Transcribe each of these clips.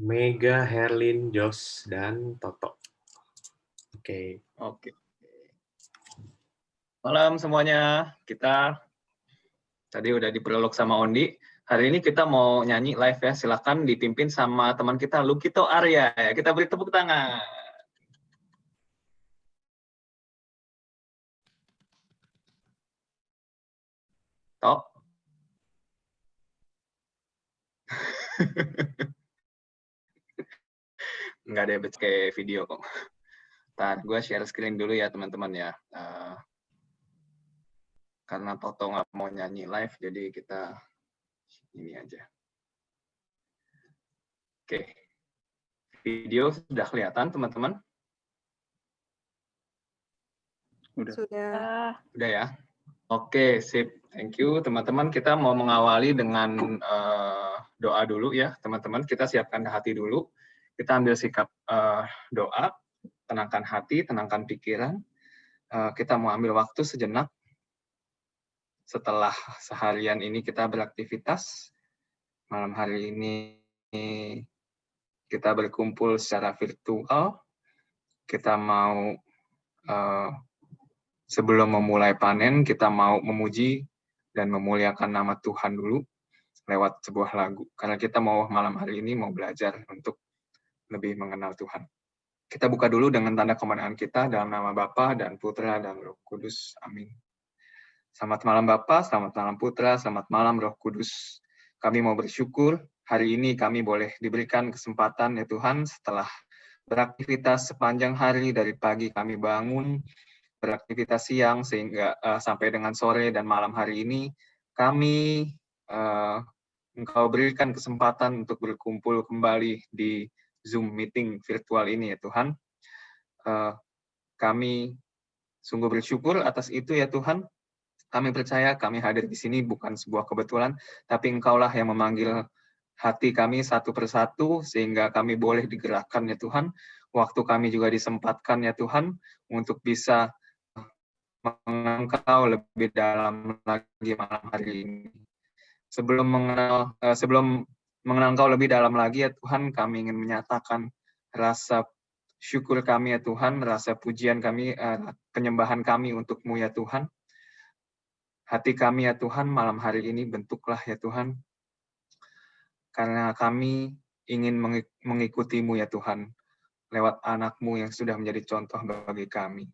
Mega, Herlin, Jos, dan Toto. Oke. Oke. Malam semuanya. Kita tadi udah diprolog sama Ondi. Hari ini kita mau nyanyi live ya. Silakan dipimpin sama teman kita Lukito Arya. Kita beri tepuk tangan. Tok. Nggak ada kayak video kok. Ntar gue share screen dulu ya teman-teman ya. Karena Toto nggak mau nyanyi live, jadi kita ini aja. Oke. Video sudah kelihatan teman-teman? Sudah. Udah ya? Oke, sip. Thank you teman-teman. Kita mau mengawali dengan doa dulu ya teman-teman. Kita siapkan hati dulu. Kita ambil sikap doa, tenangkan hati, tenangkan pikiran. Kita mau ambil waktu sejenak. Setelah seharian ini kita beraktivitas, malam hari ini kita berkumpul secara virtual. Kita mau sebelum memulai panen, kita mau memuji dan memuliakan nama Tuhan dulu lewat sebuah lagu. Karena kita mau malam hari ini mau belajar untuk lebih mengenal Tuhan. Kita buka dulu dengan tanda kemenangan kita dalam nama Bapa dan Putra dan Roh Kudus. Amin. Selamat malam Bapa, selamat malam Putra, selamat malam Roh Kudus. Kami mau bersyukur hari ini kami boleh diberikan kesempatan ya Tuhan setelah beraktivitas sepanjang hari dari pagi kami bangun, beraktivitas siang sehingga sampai dengan sore dan malam hari ini kami Engkau berikan kesempatan untuk berkumpul kembali di Zoom meeting virtual ini ya Tuhan. Kami sungguh bersyukur atas itu ya Tuhan. Kami percaya kami hadir di sini bukan sebuah kebetulan, tapi Engkaulah yang memanggil hati kami satu persatu sehingga kami boleh digerakkan ya Tuhan. Waktu kami juga disempatkan ya Tuhan untuk bisa mengenal Engkau lebih dalam lagi malam hari ini. Sebelum mengenal Engkau lebih dalam lagi ya Tuhan, kami ingin menyatakan rasa syukur kami ya Tuhan, rasa pujian kami, penyembahan kami untuk-Mu ya Tuhan. Hati kami ya Tuhan, malam hari ini bentuklah ya Tuhan, karena kami ingin mengikuti-Mu ya Tuhan, lewat anak-Mu yang sudah menjadi contoh bagi kami.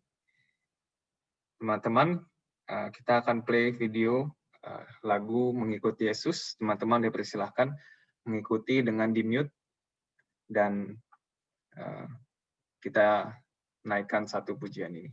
Teman-teman, kita akan play video lagu Mengikuti Yesus. Teman-teman dipersilahkan mengikuti dengan di-mute, dan kita naikkan satu pujian ini.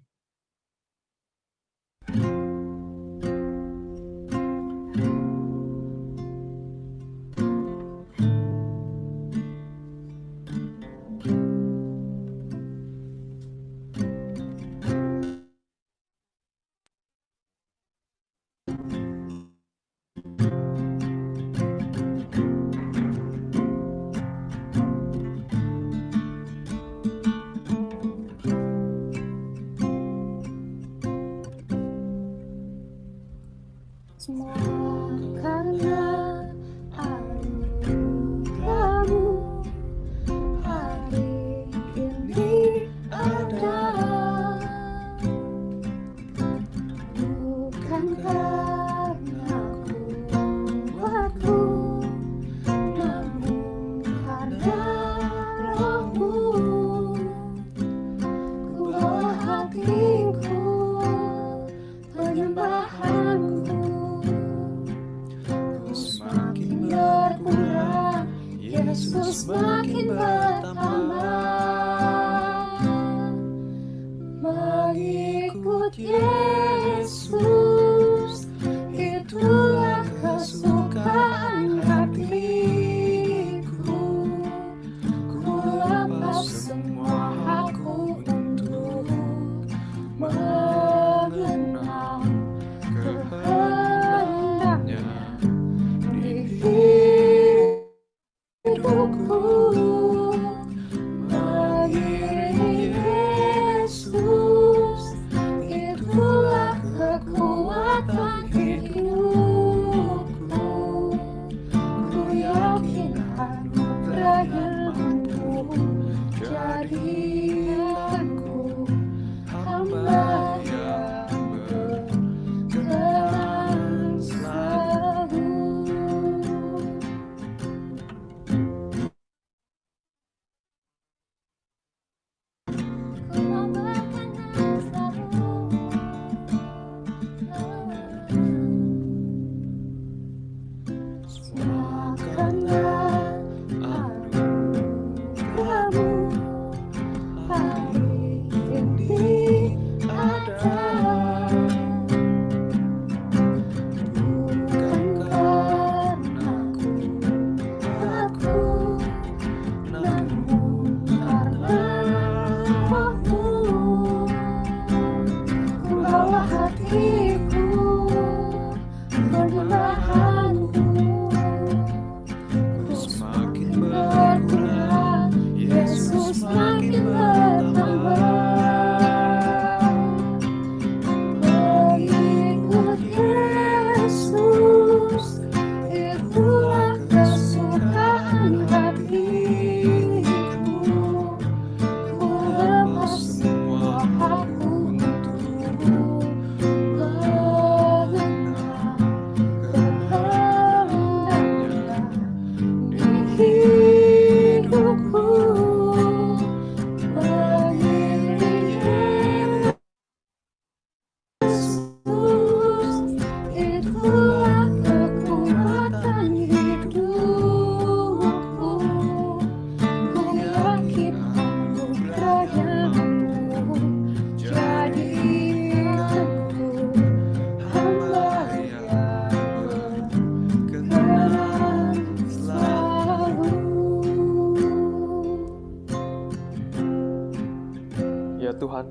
Tuhan.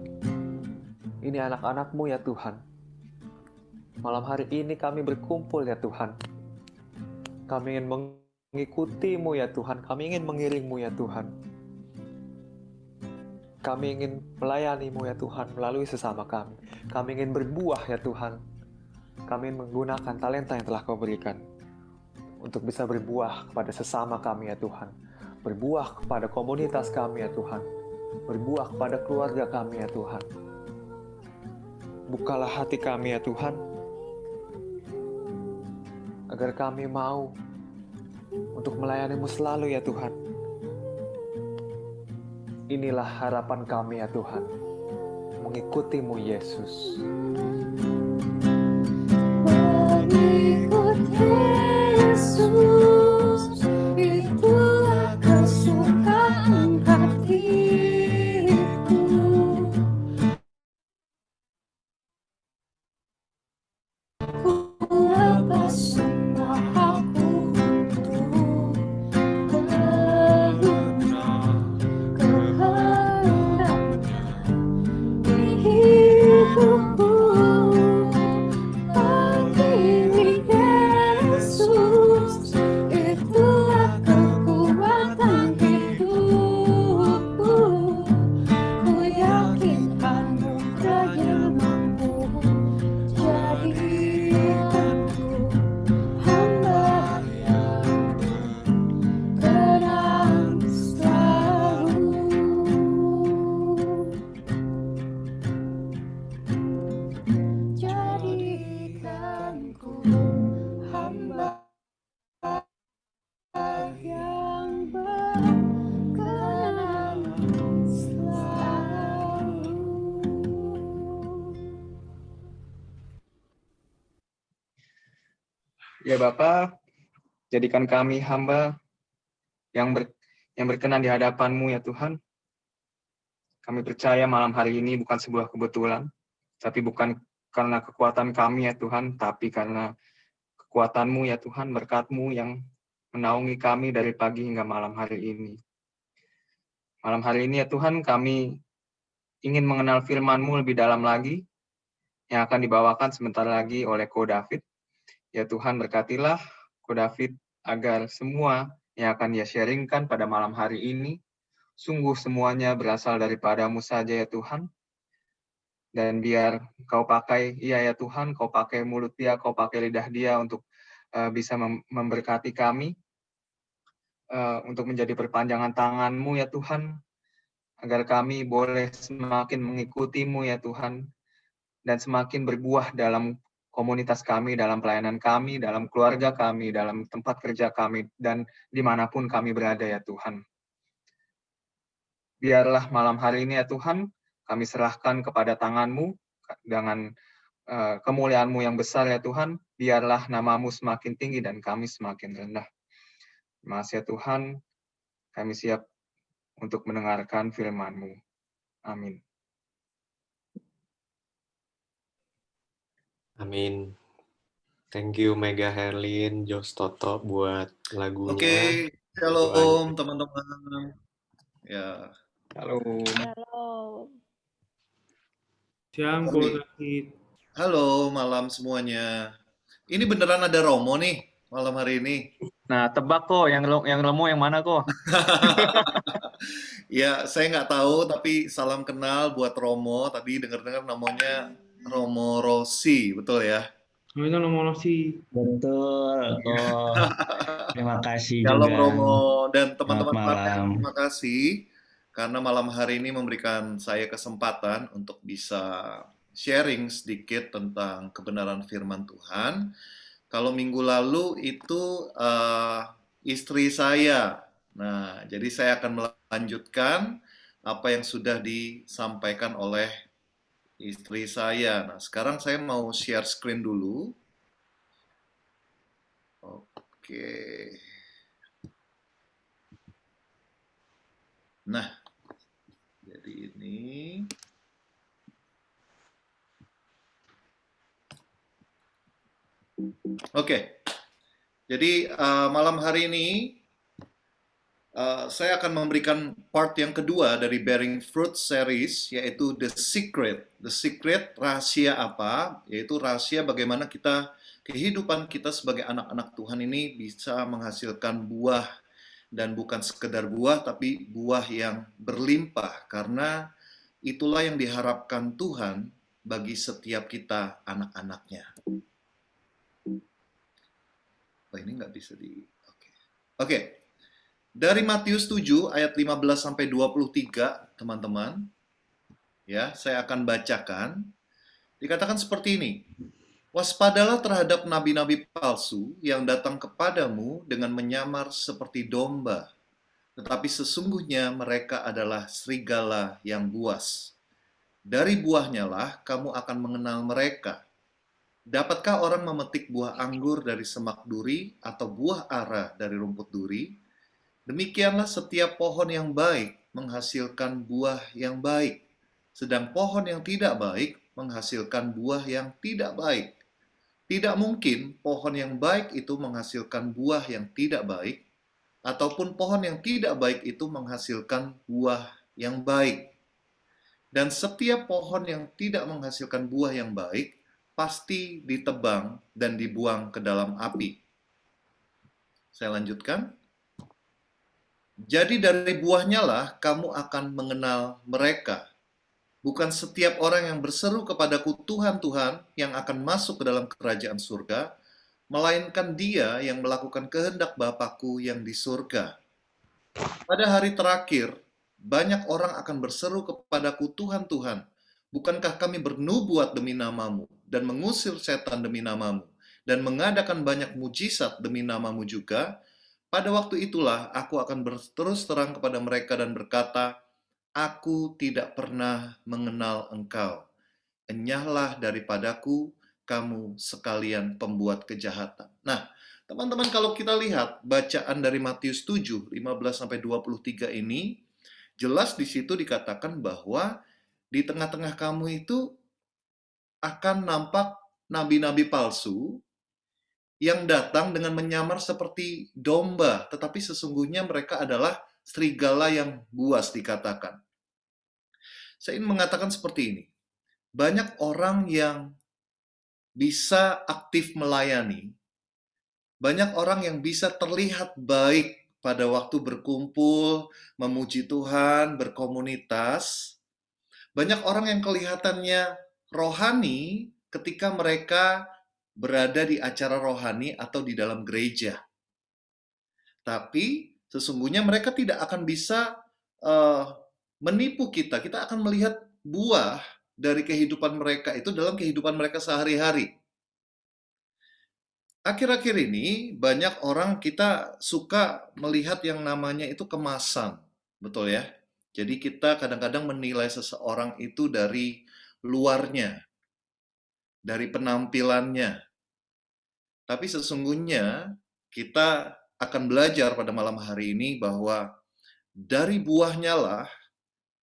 Ini anak-anak-Mu ya Tuhan. Malam hari ini kami berkumpul ya Tuhan. Kami ingin mengikuti-Mu ya Tuhan. Kami ingin mengiring-Mu ya Tuhan. Kami ingin melayani-Mu ya Tuhan melalui sesama kami. Kami ingin berbuah ya Tuhan. Kami ingin menggunakan talenta yang telah Kau berikan untuk bisa berbuah kepada sesama kami ya Tuhan. Berbuah kepada komunitas kami ya Tuhan. Berbuah kepada keluarga kami ya Tuhan. Bukalah hati kami ya Tuhan, agar kami mau untuk melayani-Mu selalu ya Tuhan. Inilah harapan kami ya Tuhan, mengikuti-Mu Yesus. Mengikut Yesus, itulah kesukaan hatiku. Ku lepas semua aku untuk kehendaknya di hidupku. Bagi Yesus, itulah kekuatan hidupku. Ku yakin anugerahnya mampu jadikanku hamba yang berkenan selalu. Jadikanku hamba yang berkenan selalu. Ya Bapa, jadikan kami hamba yang berkenan di hadapan-Mu ya Tuhan. Kami percaya malam hari ini bukan sebuah kebetulan, tapi bukan karena kekuatan kami ya Tuhan, tapi karena kekuatan-Mu ya Tuhan, berkat-Mu yang menaungi kami dari pagi hingga malam hari ini. Malam hari ini ya Tuhan, kami ingin mengenal firman-Mu lebih dalam lagi, yang akan dibawakan sebentar lagi oleh Ko David. Ya Tuhan, berkatilah Ko David agar semua yang akan dia sharingkan pada malam hari ini, sungguh semuanya berasal daripada-Mu saja ya Tuhan. Dan biar Kau pakai, iya ya Tuhan, Kau pakai mulut dia, Kau pakai lidah dia untuk bisa memberkati kami, untuk menjadi perpanjangan tangan-Mu ya Tuhan, agar kami boleh semakin mengikuti-Mu ya Tuhan, dan semakin berbuah dalam komunitas kami, dalam pelayanan kami, dalam keluarga kami, dalam tempat kerja kami, dan dimanapun kami berada ya Tuhan. Biarlah malam hari ini ya Tuhan, kami serahkan kepada tangan-Mu, dengan kemuliaan-Mu yang besar ya Tuhan, biarlah nama-Mu semakin tinggi dan kami semakin rendah. Terima kasih ya Tuhan, kami siap untuk mendengarkan firman-Mu. Amin. Amin. Thank you Mega Herlin, Jos Toto buat lagunya. Oke, shalom teman-teman. Ya, Halo. Shalom. Siang, Ko David. halo malam semuanya. Ini beneran ada Romo nih malam hari ini. Nah, tebak kok, yang lemo yang mana kok? Ya, saya nggak tahu, tapi salam kenal buat Romo. Tadi dengar-dengar namanya Romo Rossi, betul ya? Namanya nomor si. Betul. Oh, terima kasih Shalom juga. Romo dan Selamat teman-teman pelatihan, malam. terima kasih karena malam hari ini memberikan saya kesempatan untuk bisa sharing sedikit tentang kebenaran firman Tuhan. Kalau minggu lalu itu istri saya. Nah, jadi saya akan melanjutkan apa yang sudah disampaikan oleh istri saya. Nah, sekarang saya mau share screen dulu. Oke. Nah, jadi ini. Oke. Jadi malam hari ini saya akan memberikan part yang kedua dari Bearing Fruit series, yaitu The Secret. The Secret, rahasia apa? Yaitu rahasia bagaimana kehidupan kita sebagai anak-anak Tuhan ini bisa menghasilkan buah, dan bukan sekedar buah, tapi buah yang berlimpah, karena itulah yang diharapkan Tuhan bagi setiap kita anak-anaknya. Oh, ini nggak bisa Oke. Dari Matius 7 ayat 15 sampai 23, teman-teman. Ya, saya akan bacakan. Dikatakan seperti ini. Waspadalah terhadap nabi-nabi palsu yang datang kepadamu dengan menyamar seperti domba, tetapi sesungguhnya mereka adalah serigala yang buas. Dari buahnya lah kamu akan mengenal mereka. Dapatkah orang memetik buah anggur dari semak duri atau buah ara dari rumput duri? Demikianlah setiap pohon yang baik menghasilkan buah yang baik, sedang pohon yang tidak baik menghasilkan buah yang tidak baik. Tidak mungkin pohon yang baik itu menghasilkan buah yang tidak baik, ataupun pohon yang tidak baik itu menghasilkan buah yang baik. Dan setiap pohon yang tidak menghasilkan buah yang baik, pasti ditebang dan dibuang ke dalam api. Saya lanjutkan. Jadi dari buahnya lah kamu akan mengenal mereka. Bukan setiap orang yang berseru kepadaku Tuhan, Tuhan, yang akan masuk ke dalam kerajaan surga, melainkan dia yang melakukan kehendak Bapakku yang di surga. Pada hari terakhir, banyak orang akan berseru kepadaku Tuhan, Tuhan, bukankah kami bernubuat demi namamu, dan mengusir setan demi namamu, dan mengadakan banyak mujizat demi namamu juga? Pada waktu itulah aku akan berterus terang kepada mereka dan berkata, Aku tidak pernah mengenal engkau. Enyahlah daripadaku, kamu sekalian pembuat kejahatan. Nah, teman-teman, kalau kita lihat bacaan dari Matius 7, 15-23 ini, jelas di situ dikatakan bahwa di tengah-tengah kamu itu akan nampak nabi-nabi palsu yang datang dengan menyamar seperti domba, tetapi sesungguhnya mereka adalah serigala yang buas dikatakan. Saya ingin mengatakan seperti ini. Banyak orang yang bisa aktif melayani, banyak orang yang bisa terlihat baik pada waktu berkumpul, memuji Tuhan, berkomunitas. Banyak orang yang kelihatannya rohani ketika mereka berada di acara rohani atau di dalam gereja. Tapi sesungguhnya mereka tidak akan bisa menipu kita. Kita akan melihat buah dari kehidupan mereka itu dalam kehidupan mereka sehari-hari. Akhir-akhir ini banyak orang kita suka melihat yang namanya itu kemasan. Betul ya? Jadi kita kadang-kadang menilai seseorang itu dari luarnya, dari penampilannya. Tapi sesungguhnya kita akan belajar pada malam hari ini bahwa dari buahnya lah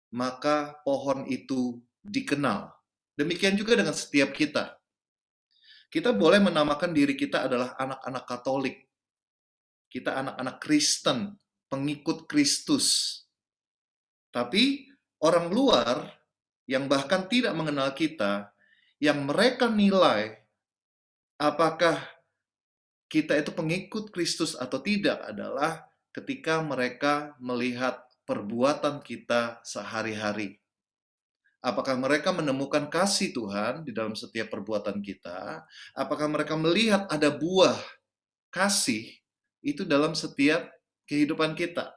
maka pohon itu dikenal. Demikian juga dengan setiap kita. Kita boleh menamakan diri kita adalah anak-anak Katolik. Kita anak-anak Kristen, pengikut Kristus. Tapi orang luar yang bahkan tidak mengenal kita, yang mereka nilai apakah kita itu pengikut Kristus atau tidak adalah ketika mereka melihat perbuatan kita sehari-hari. Apakah mereka menemukan kasih Tuhan di dalam setiap perbuatan kita? Apakah mereka melihat ada buah kasih itu dalam setiap kehidupan kita?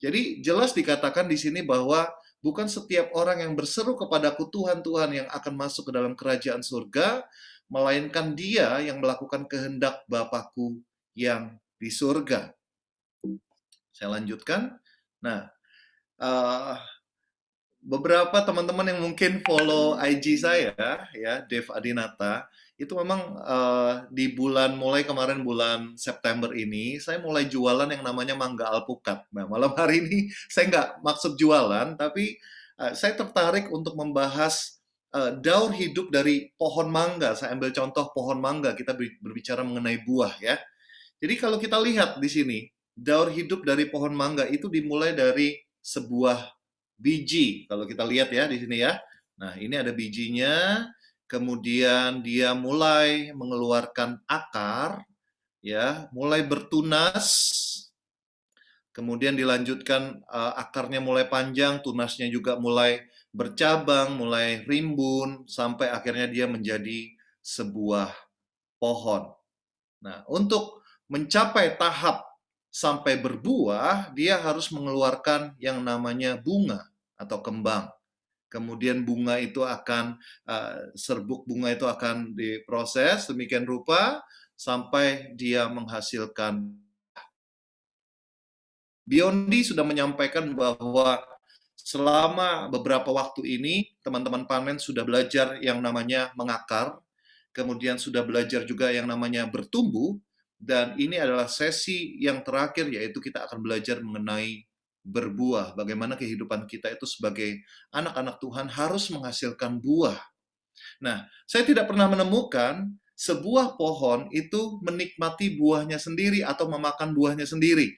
Jadi jelas dikatakan di sini bahwa bukan setiap orang yang berseru kepadaku Tuhan, Tuhan yang akan masuk ke dalam kerajaan surga, melainkan dia yang melakukan kehendak Bapakku yang di surga. Saya lanjutkan. Nah, beberapa teman-teman yang mungkin follow IG saya, ya, Dev Adinata, itu memang di mulai kemarin bulan September ini, saya mulai jualan yang namanya mangga alpukat. Nah, malam hari ini saya nggak maksud jualan, tapi saya tertarik untuk membahas daur hidup dari pohon mangga. Saya ambil contoh pohon mangga, kita berbicara mengenai buah ya. Jadi kalau kita lihat di sini, daur hidup dari pohon mangga itu dimulai dari sebuah biji. Kalau kita lihat ya di sini ya. Nah, ini ada bijinya, kemudian dia mulai mengeluarkan akar, ya, mulai bertunas, kemudian dilanjutkan akarnya mulai panjang, tunasnya juga mulai bercabang, mulai rimbun, sampai akhirnya dia menjadi sebuah pohon. Nah, untuk mencapai tahap sampai berbuah, dia harus mengeluarkan yang namanya bunga atau kembang. Kemudian bunga itu akan, serbuk bunga itu akan diproses demikian rupa sampai dia menghasilkan. Biondi sudah menyampaikan bahwa selama beberapa waktu ini, teman-teman panen sudah belajar yang namanya mengakar, kemudian sudah belajar juga yang namanya bertumbuh, dan ini adalah sesi yang terakhir, yaitu kita akan belajar mengenai berbuah, bagaimana kehidupan kita itu sebagai anak-anak Tuhan harus menghasilkan buah. Nah, saya tidak pernah menemukan sebuah pohon itu menikmati buahnya sendiri atau memakan buahnya sendiri.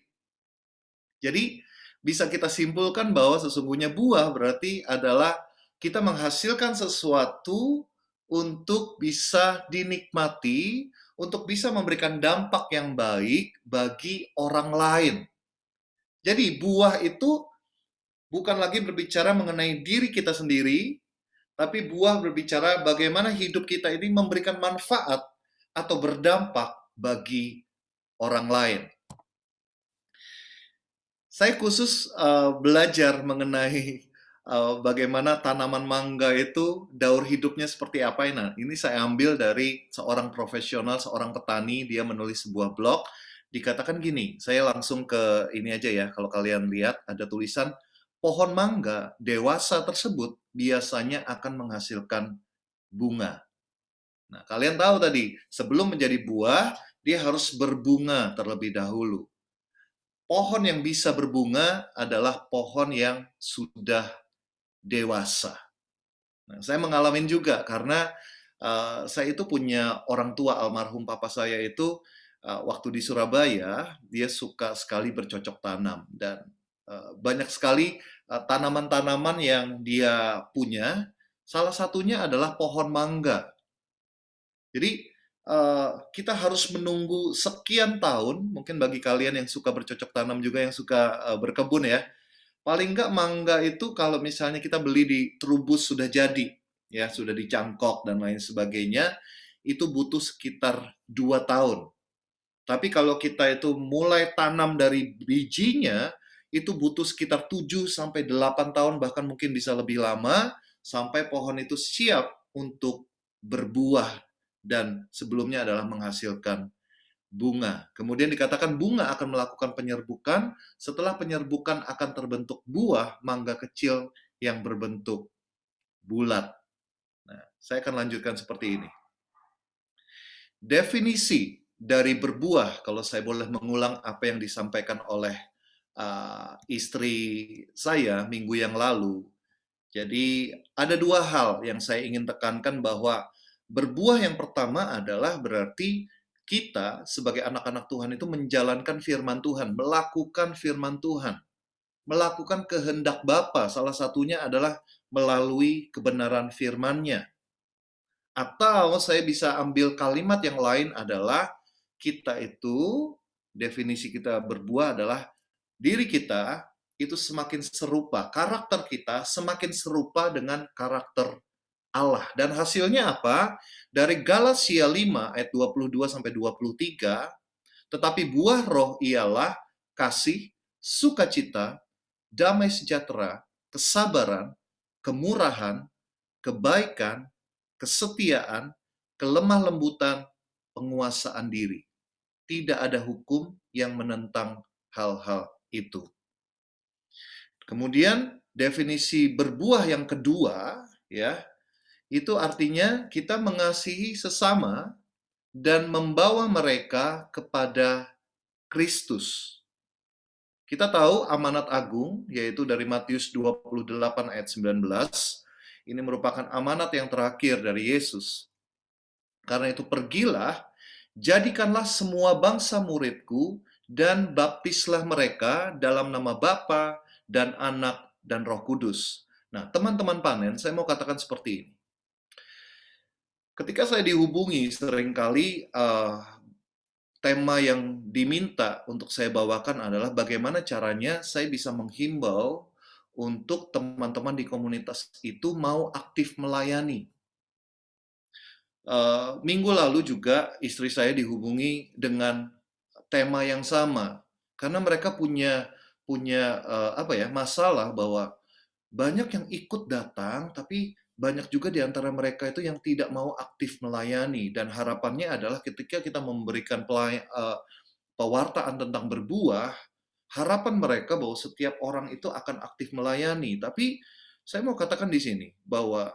Jadi, bisa kita simpulkan bahwa sesungguhnya buah berarti adalah kita menghasilkan sesuatu untuk bisa dinikmati, untuk bisa memberikan dampak yang baik bagi orang lain. Jadi, buah itu bukan lagi berbicara mengenai diri kita sendiri, tapi buah berbicara bagaimana hidup kita ini memberikan manfaat atau berdampak bagi orang lain. Saya khusus belajar mengenai bagaimana tanaman mangga itu daur hidupnya seperti apa. Nah, ini saya ambil dari seorang profesional, seorang petani, dia menulis sebuah blog. Dikatakan gini, saya langsung ke ini aja ya, kalau kalian lihat ada tulisan, pohon mangga dewasa tersebut biasanya akan menghasilkan bunga. Nah, kalian tahu tadi, sebelum menjadi buah, dia harus berbunga terlebih dahulu. Pohon yang bisa berbunga adalah pohon yang sudah dewasa. Nah, saya mengalami juga karena saya itu punya orang tua, almarhum papa saya itu waktu di Surabaya, dia suka sekali bercocok tanam dan banyak sekali tanaman-tanaman yang dia punya. Salah satunya adalah pohon mangga. Jadi kita harus menunggu sekian tahun, mungkin bagi kalian yang suka bercocok tanam juga, yang suka berkebun ya, paling nggak mangga itu kalau misalnya kita beli di Trubus sudah jadi, ya sudah dicangkok dan lain sebagainya, itu butuh sekitar 2 tahun. Tapi kalau kita itu mulai tanam dari bijinya, itu butuh sekitar 7-8 tahun, bahkan mungkin bisa lebih lama, sampai pohon itu siap untuk berbuah, dan sebelumnya adalah menghasilkan bunga. Kemudian dikatakan bunga akan melakukan penyerbukan, setelah penyerbukan akan terbentuk buah mangga kecil yang berbentuk bulat. Nah, saya akan lanjutkan seperti ini. Definisi dari berbuah, kalau saya boleh mengulang apa yang disampaikan oleh istri saya minggu yang lalu. Jadi ada 2 hal yang saya ingin tekankan, bahwa berbuah yang pertama adalah berarti kita sebagai anak-anak Tuhan itu menjalankan firman Tuhan, melakukan firman Tuhan, melakukan kehendak Bapa. Salah satunya adalah melalui kebenaran firman-Nya. Atau saya bisa ambil kalimat yang lain adalah kita itu, definisi kita berbuah adalah diri kita itu semakin serupa, karakter kita semakin serupa dengan karakter Allah. Dan hasilnya apa? Dari Galatia 5 ayat 22-23, tetapi buah roh ialah kasih, sukacita, damai sejahtera, kesabaran, kemurahan, kebaikan, kesetiaan, kelemah lembutan, penguasaan diri. Tidak ada hukum yang menentang hal-hal itu. Kemudian definisi berbuah yang kedua, ya, itu artinya kita mengasihi sesama dan membawa mereka kepada Kristus. Kita tahu amanat agung, yaitu dari Matius 28 ayat 19, ini merupakan amanat yang terakhir dari Yesus. Karena itu pergilah, jadikanlah semua bangsa muridku, dan baptislah mereka dalam nama Bapa dan Anak dan Roh Kudus. Nah, teman-teman panen, saya mau katakan seperti ini. Ketika saya dihubungi, seringkali tema yang diminta untuk saya bawakan adalah bagaimana caranya saya bisa menghimbau untuk teman-teman di komunitas itu mau aktif melayani. Minggu lalu juga istri saya dihubungi dengan tema yang sama, karena mereka punya masalah bahwa banyak yang ikut datang, tapi banyak juga di antara mereka itu yang tidak mau aktif melayani, dan harapannya adalah ketika kita memberikan pewartaan tentang berbuah, harapan mereka bahwa setiap orang itu akan aktif melayani. Tapi saya mau katakan di sini bahwa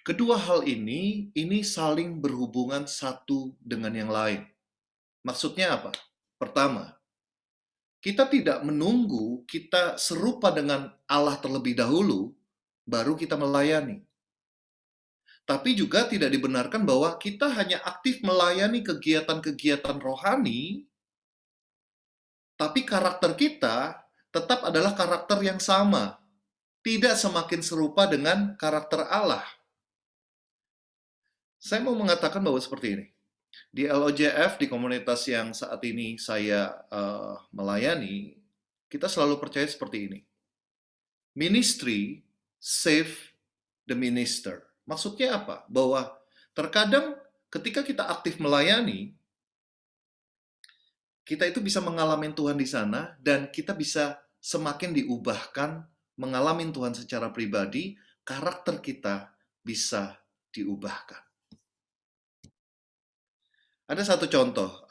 kedua hal ini saling berhubungan satu dengan yang lain. Maksudnya apa? Pertama, kita tidak menunggu kita serupa dengan Allah terlebih dahulu, baru kita melayani. Tapi juga tidak dibenarkan bahwa kita hanya aktif melayani kegiatan-kegiatan rohani, tapi karakter kita tetap adalah karakter yang sama. Tidak semakin serupa dengan karakter Allah. Saya mau mengatakan bahwa seperti ini. Di LOJF, di komunitas yang saat ini saya melayani, kita selalu percaya seperti ini. Ministry save the minister. Maksudnya apa? Bahwa terkadang ketika kita aktif melayani, kita itu bisa mengalami Tuhan di sana, dan kita bisa semakin diubahkan, mengalami Tuhan secara pribadi, karakter kita bisa diubahkan. Ada satu contoh,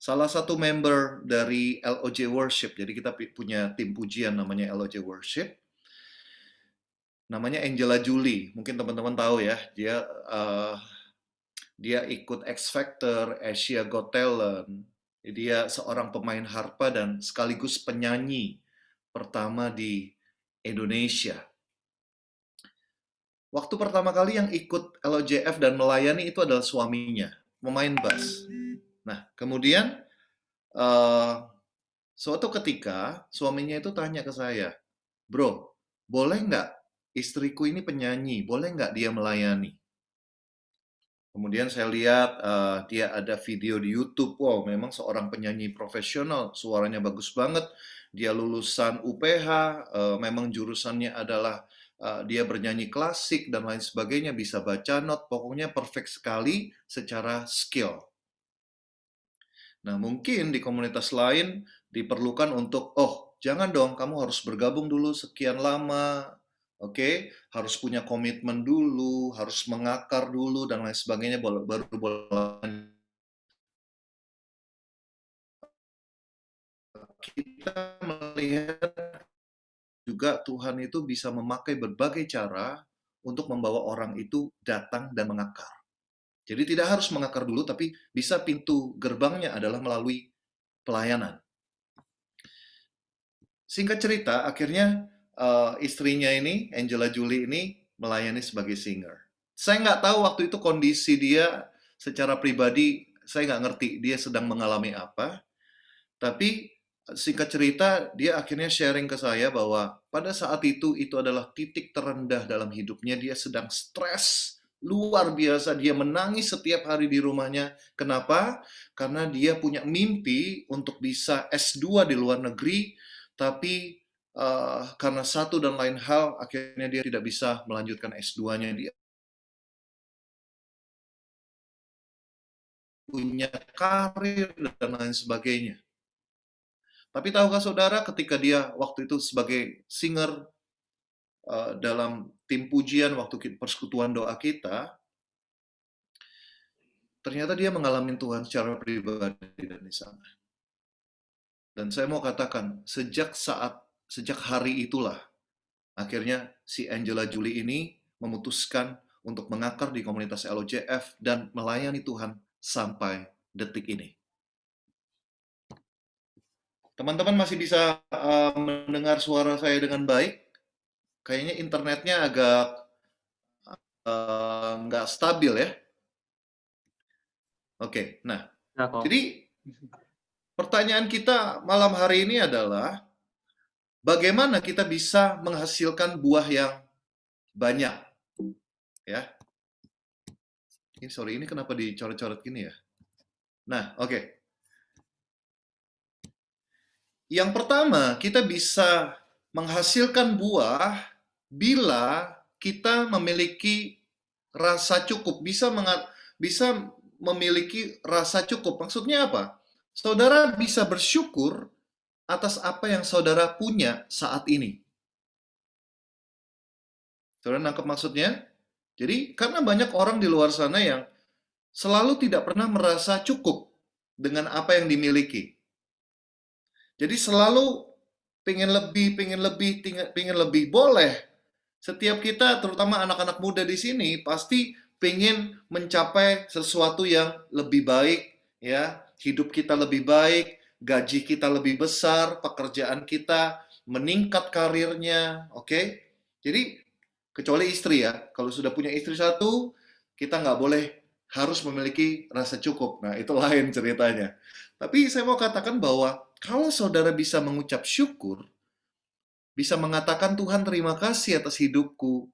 salah satu member dari LOJ Worship, jadi kita punya tim pujian namanya LOJ Worship, namanya Angela Julie, mungkin teman-teman tahu ya, dia ikut X Factor, Asia Got Talent, dia seorang pemain harpa dan sekaligus penyanyi pertama di Indonesia. Waktu pertama kali yang ikut LOJF dan melayani itu adalah suaminya, pemain bass. Nah, kemudian suatu ketika suaminya itu tanya ke saya, "Bro, boleh nggak istriku ini penyanyi, boleh nggak dia melayani?" Kemudian saya lihat dia ada video di YouTube. Wow, memang seorang penyanyi profesional, suaranya bagus banget. Dia lulusan UPH, memang jurusannya adalah dia bernyanyi klasik dan lain sebagainya, bisa baca not, pokoknya perfect sekali secara skill. Nah, mungkin di komunitas lain diperlukan untuk, oh, jangan dong, kamu harus bergabung dulu sekian lama, oke? Harus punya komitmen dulu, harus mengakar dulu, dan lain sebagainya, baru boleh. Kita melihat juga Tuhan itu bisa memakai berbagai cara untuk membawa orang itu datang dan mengakar. Jadi tidak harus mengakar dulu, tapi bisa pintu gerbangnya adalah melalui pelayanan. Singkat cerita, akhirnya istrinya ini, Angela Julie ini, melayani sebagai singer. Saya nggak tahu waktu itu kondisi dia secara pribadi, saya nggak ngerti dia sedang mengalami apa. Tapi singkat cerita, dia akhirnya sharing ke saya bahwa pada saat itu adalah titik terendah dalam hidupnya. Dia sedang stres luar biasa. Dia menangis setiap hari di rumahnya. Kenapa? Karena dia punya mimpi untuk bisa S2 di luar negeri, tapi karena satu dan lain hal, akhirnya dia tidak bisa melanjutkan S2-nya. Dia punya karir dan lain sebagainya. Tapi tahukah saudara, ketika dia waktu itu sebagai singer dalam tim pujian waktu persekutuan doa kita, ternyata dia mengalami Tuhan secara pribadi dan di sana. Dan saya mau katakan, sejak hari itulah, akhirnya si Angela Julie ini memutuskan untuk mengakar di komunitas LOJF dan melayani Tuhan sampai detik ini. Teman-teman masih bisa mendengar suara saya dengan baik? Kayaknya internetnya agak nggak stabil ya. Oke, nah, jadi Pertanyaan kita malam hari ini adalah, bagaimana kita bisa menghasilkan buah yang banyak? Ya, ini kenapa dicoret-coret gini ya? Nah, oke. Yang pertama, kita bisa menghasilkan buah bila kita memiliki rasa cukup, bisa memiliki rasa cukup. Maksudnya apa? Saudara bisa bersyukur atas apa yang saudara punya saat ini. Saudara nangkep maksudnya? Jadi, karena banyak orang di luar sana yang selalu tidak pernah merasa cukup dengan apa yang dimiliki. Jadi selalu pengen lebih, boleh. Setiap kita, terutama anak-anak muda di sini, pasti pengen mencapai sesuatu yang lebih baik, ya. Hidup kita lebih baik, gaji kita lebih besar, pekerjaan kita meningkat karirnya, oke? Jadi, kecuali istri ya, kalau sudah punya istri satu, kita nggak boleh harus memiliki rasa cukup. Nah, itu lain ceritanya. Tapi saya mau katakan bahwa kalau saudara bisa mengucap syukur, bisa mengatakan, Tuhan terima kasih atas hidupku.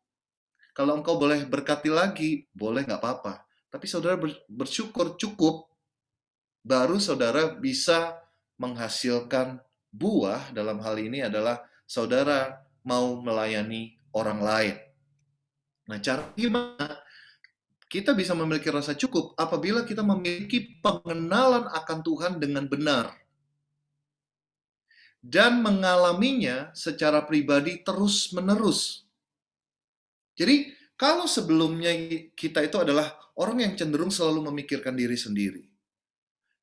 Kalau engkau boleh berkati lagi, boleh nggak apa-apa. Tapi saudara bersyukur cukup, baru saudara bisa menghasilkan buah. Dalam hal ini adalah saudara mau melayani orang lain. Nah, cara gimana kita bisa memiliki rasa cukup? Apabila kita memiliki pengenalan akan Tuhan dengan benar dan mengalaminya secara pribadi terus-menerus. Jadi, kalau sebelumnya kita itu adalah orang yang cenderung selalu memikirkan diri sendiri,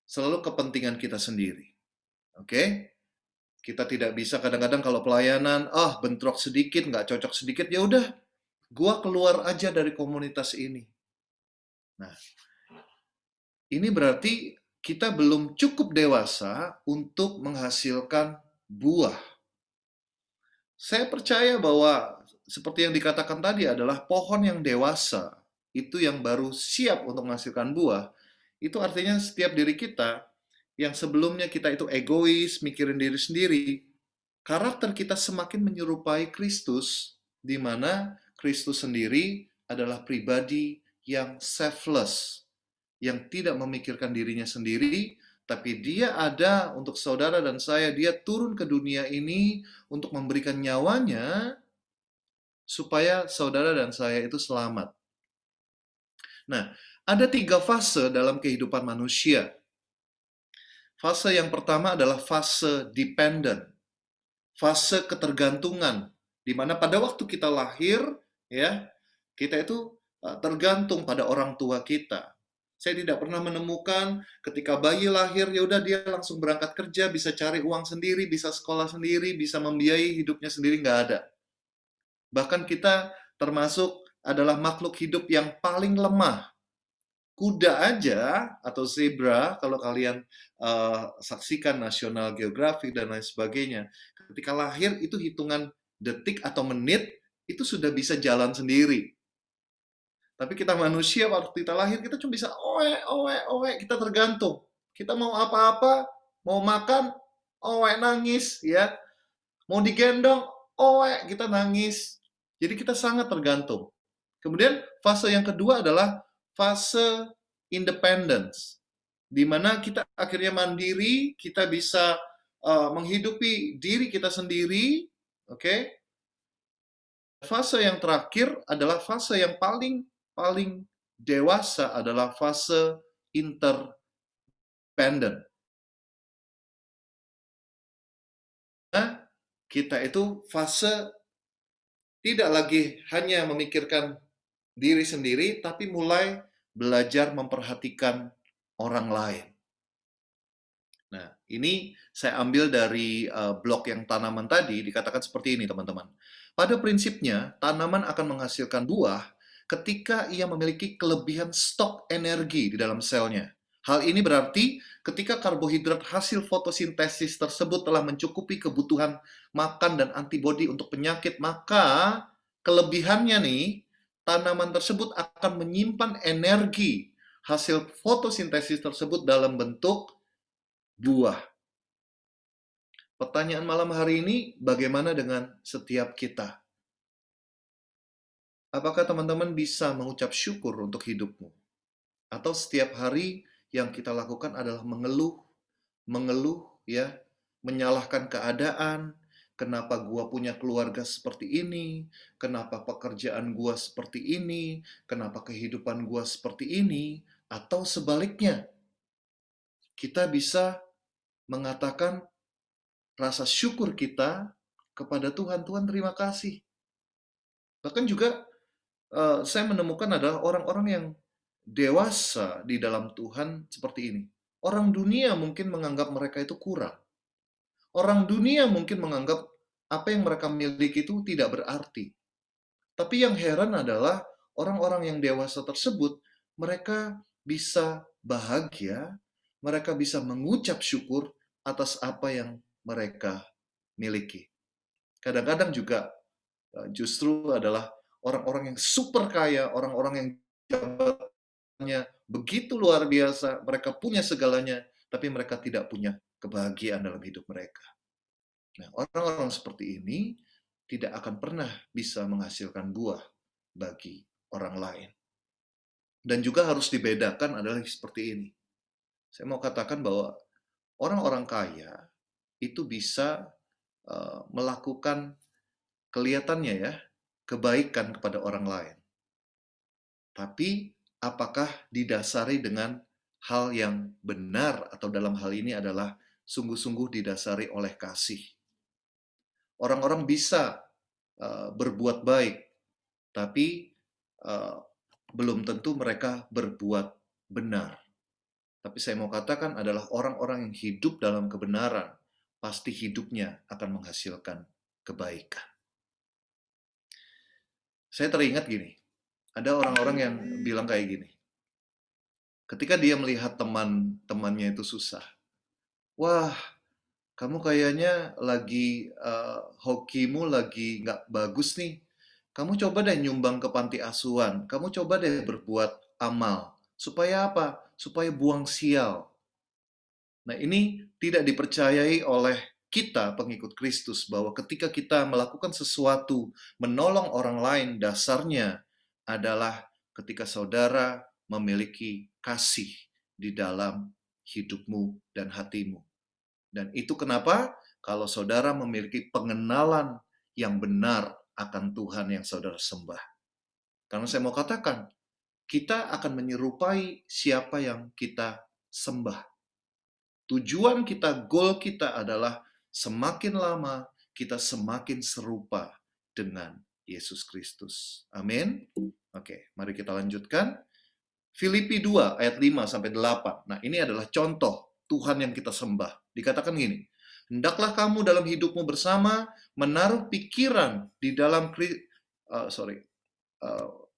selalu kepentingan kita sendiri. Oke? Kita tidak bisa kadang-kadang kalau pelayanan, bentrok sedikit, nggak cocok sedikit, ya udah, gua keluar aja dari komunitas ini. Nah, ini berarti kita belum cukup dewasa untuk menghasilkan buah. Saya percaya bahwa seperti yang dikatakan tadi adalah pohon yang dewasa, itu yang baru siap untuk menghasilkan buah. Itu artinya setiap diri kita, yang sebelumnya kita itu egois, mikirin diri sendiri, karakter kita semakin menyerupai Kristus, di mana Kristus sendiri adalah pribadi yang selfless, yang tidak memikirkan dirinya sendiri, tapi dia ada untuk saudara dan saya. Dia turun ke dunia ini untuk memberikan nyawanya supaya saudara dan saya itu selamat. Nah, ada 3 fase dalam kehidupan manusia. Fase yang pertama adalah fase dependent, fase ketergantungan, di mana pada waktu kita lahir, ya, kita itu tergantung pada orang tua kita. Saya tidak pernah menemukan ketika bayi lahir, ya udah dia langsung berangkat kerja, bisa cari uang sendiri, bisa sekolah sendiri, bisa membiayai hidupnya sendiri, nggak ada. Bahkan kita termasuk adalah makhluk hidup yang paling lemah. Kuda aja, atau zebra, kalau kalian saksikan National Geographic dan lain sebagainya, ketika lahir itu hitungan detik atau menit, itu sudah bisa jalan sendiri. Tapi kita manusia, waktu kita lahir, kita cuma bisa oe, kita tergantung. Kita mau apa-apa, mau makan, oe, nangis, ya. Mau digendong, oe, kita nangis. Jadi kita sangat tergantung. Kemudian fase yang kedua adalah fase independence, di mana kita akhirnya mandiri, kita bisa menghidupi diri kita sendiri, oke? Fase yang terakhir adalah fase yang paling dewasa, adalah fase interdependent. Nah, kita itu fase tidak lagi hanya memikirkan diri sendiri, tapi mulai belajar memperhatikan orang lain. Nah, ini saya ambil dari blog yang tanaman tadi, dikatakan seperti ini, teman-teman. Pada prinsipnya, tanaman akan menghasilkan buah ketika ia memiliki kelebihan stok energi di dalam selnya. Hal ini berarti ketika karbohidrat hasil fotosintesis tersebut telah mencukupi kebutuhan makan dan antibodi untuk penyakit, maka kelebihannya nih, tanaman tersebut akan menyimpan energi hasil fotosintesis tersebut dalam bentuk buah. Pertanyaan malam hari ini, bagaimana dengan setiap kita? Apakah teman-teman bisa mengucap syukur untuk hidupmu? Atau setiap hari yang kita lakukan adalah mengeluh ya, menyalahkan keadaan, kenapa gua punya keluarga seperti ini, kenapa pekerjaan gua seperti ini, kenapa kehidupan gua seperti ini, atau sebaliknya. Kita bisa mengatakan rasa syukur kita kepada Tuhan. Tuhan, terima kasih. Bahkan juga saya menemukan adalah orang-orang yang dewasa di dalam Tuhan seperti ini. Orang dunia mungkin menganggap mereka itu kurang. Orang dunia mungkin menganggap apa yang mereka miliki itu tidak berarti. Tapi yang heran adalah orang-orang yang dewasa tersebut, mereka bisa bahagia, mereka bisa mengucap syukur atas apa yang mereka miliki. Kadang-kadang juga justru adalah orang-orang yang super kaya, orang-orang yang jabatannya begitu luar biasa, mereka punya segalanya, tapi mereka tidak punya kebahagiaan dalam hidup mereka. Nah, orang-orang seperti ini tidak akan pernah bisa menghasilkan buah bagi orang lain. Dan juga harus dibedakan adalah seperti ini. Saya mau katakan bahwa orang-orang kaya itu bisa melakukan kelihatannya ya, kebaikan kepada orang lain. Tapi apakah didasari dengan hal yang benar atau dalam hal ini adalah sungguh-sungguh didasari oleh kasih? Orang-orang bisa berbuat baik, tapi belum tentu mereka berbuat benar. Tapi saya mau katakan adalah orang-orang yang hidup dalam kebenaran, pasti hidupnya akan menghasilkan kebaikan. Saya teringat gini, ada orang-orang yang bilang kayak gini. Ketika dia melihat teman-temannya itu susah. Wah, kamu kayaknya lagi, hokimu lagi nggak bagus nih. Kamu coba deh nyumbang ke panti asuhan. Kamu coba deh berbuat amal. Supaya apa? Supaya buang sial. Nah, ini tidak dipercayai oleh kita pengikut Kristus bahwa ketika kita melakukan sesuatu, menolong orang lain, dasarnya adalah ketika saudara memiliki kasih di dalam hidupmu dan hatimu. Dan itu kenapa? Kalau saudara memiliki pengenalan yang benar akan Tuhan yang saudara sembah. Karena saya mau katakan, kita akan menyerupai siapa yang kita sembah. Tujuan kita, goal kita adalah semakin lama kita semakin serupa dengan Yesus Kristus. Amin. Oke, mari kita lanjutkan. Filipi 2 ayat 5-8. Nah, ini adalah contoh Tuhan yang kita sembah. Dikatakan gini, hendaklah kamu dalam hidupmu bersama menaruh pikiran di dalam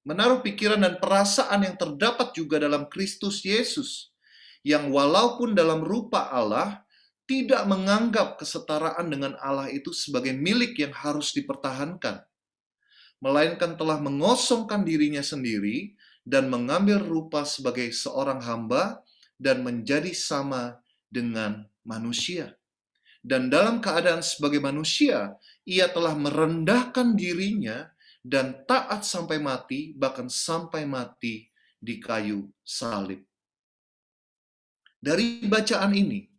menaruh pikiran dan perasaan yang terdapat juga dalam Kristus Yesus, yang walaupun dalam rupa Allah, tidak menganggap kesetaraan dengan Allah itu sebagai milik yang harus dipertahankan, melainkan telah mengosongkan dirinya sendiri dan mengambil rupa sebagai seorang hamba dan menjadi sama dengan manusia. Dan dalam keadaan sebagai manusia, ia telah merendahkan dirinya dan taat sampai mati, bahkan sampai mati di kayu salib. Dari bacaan ini,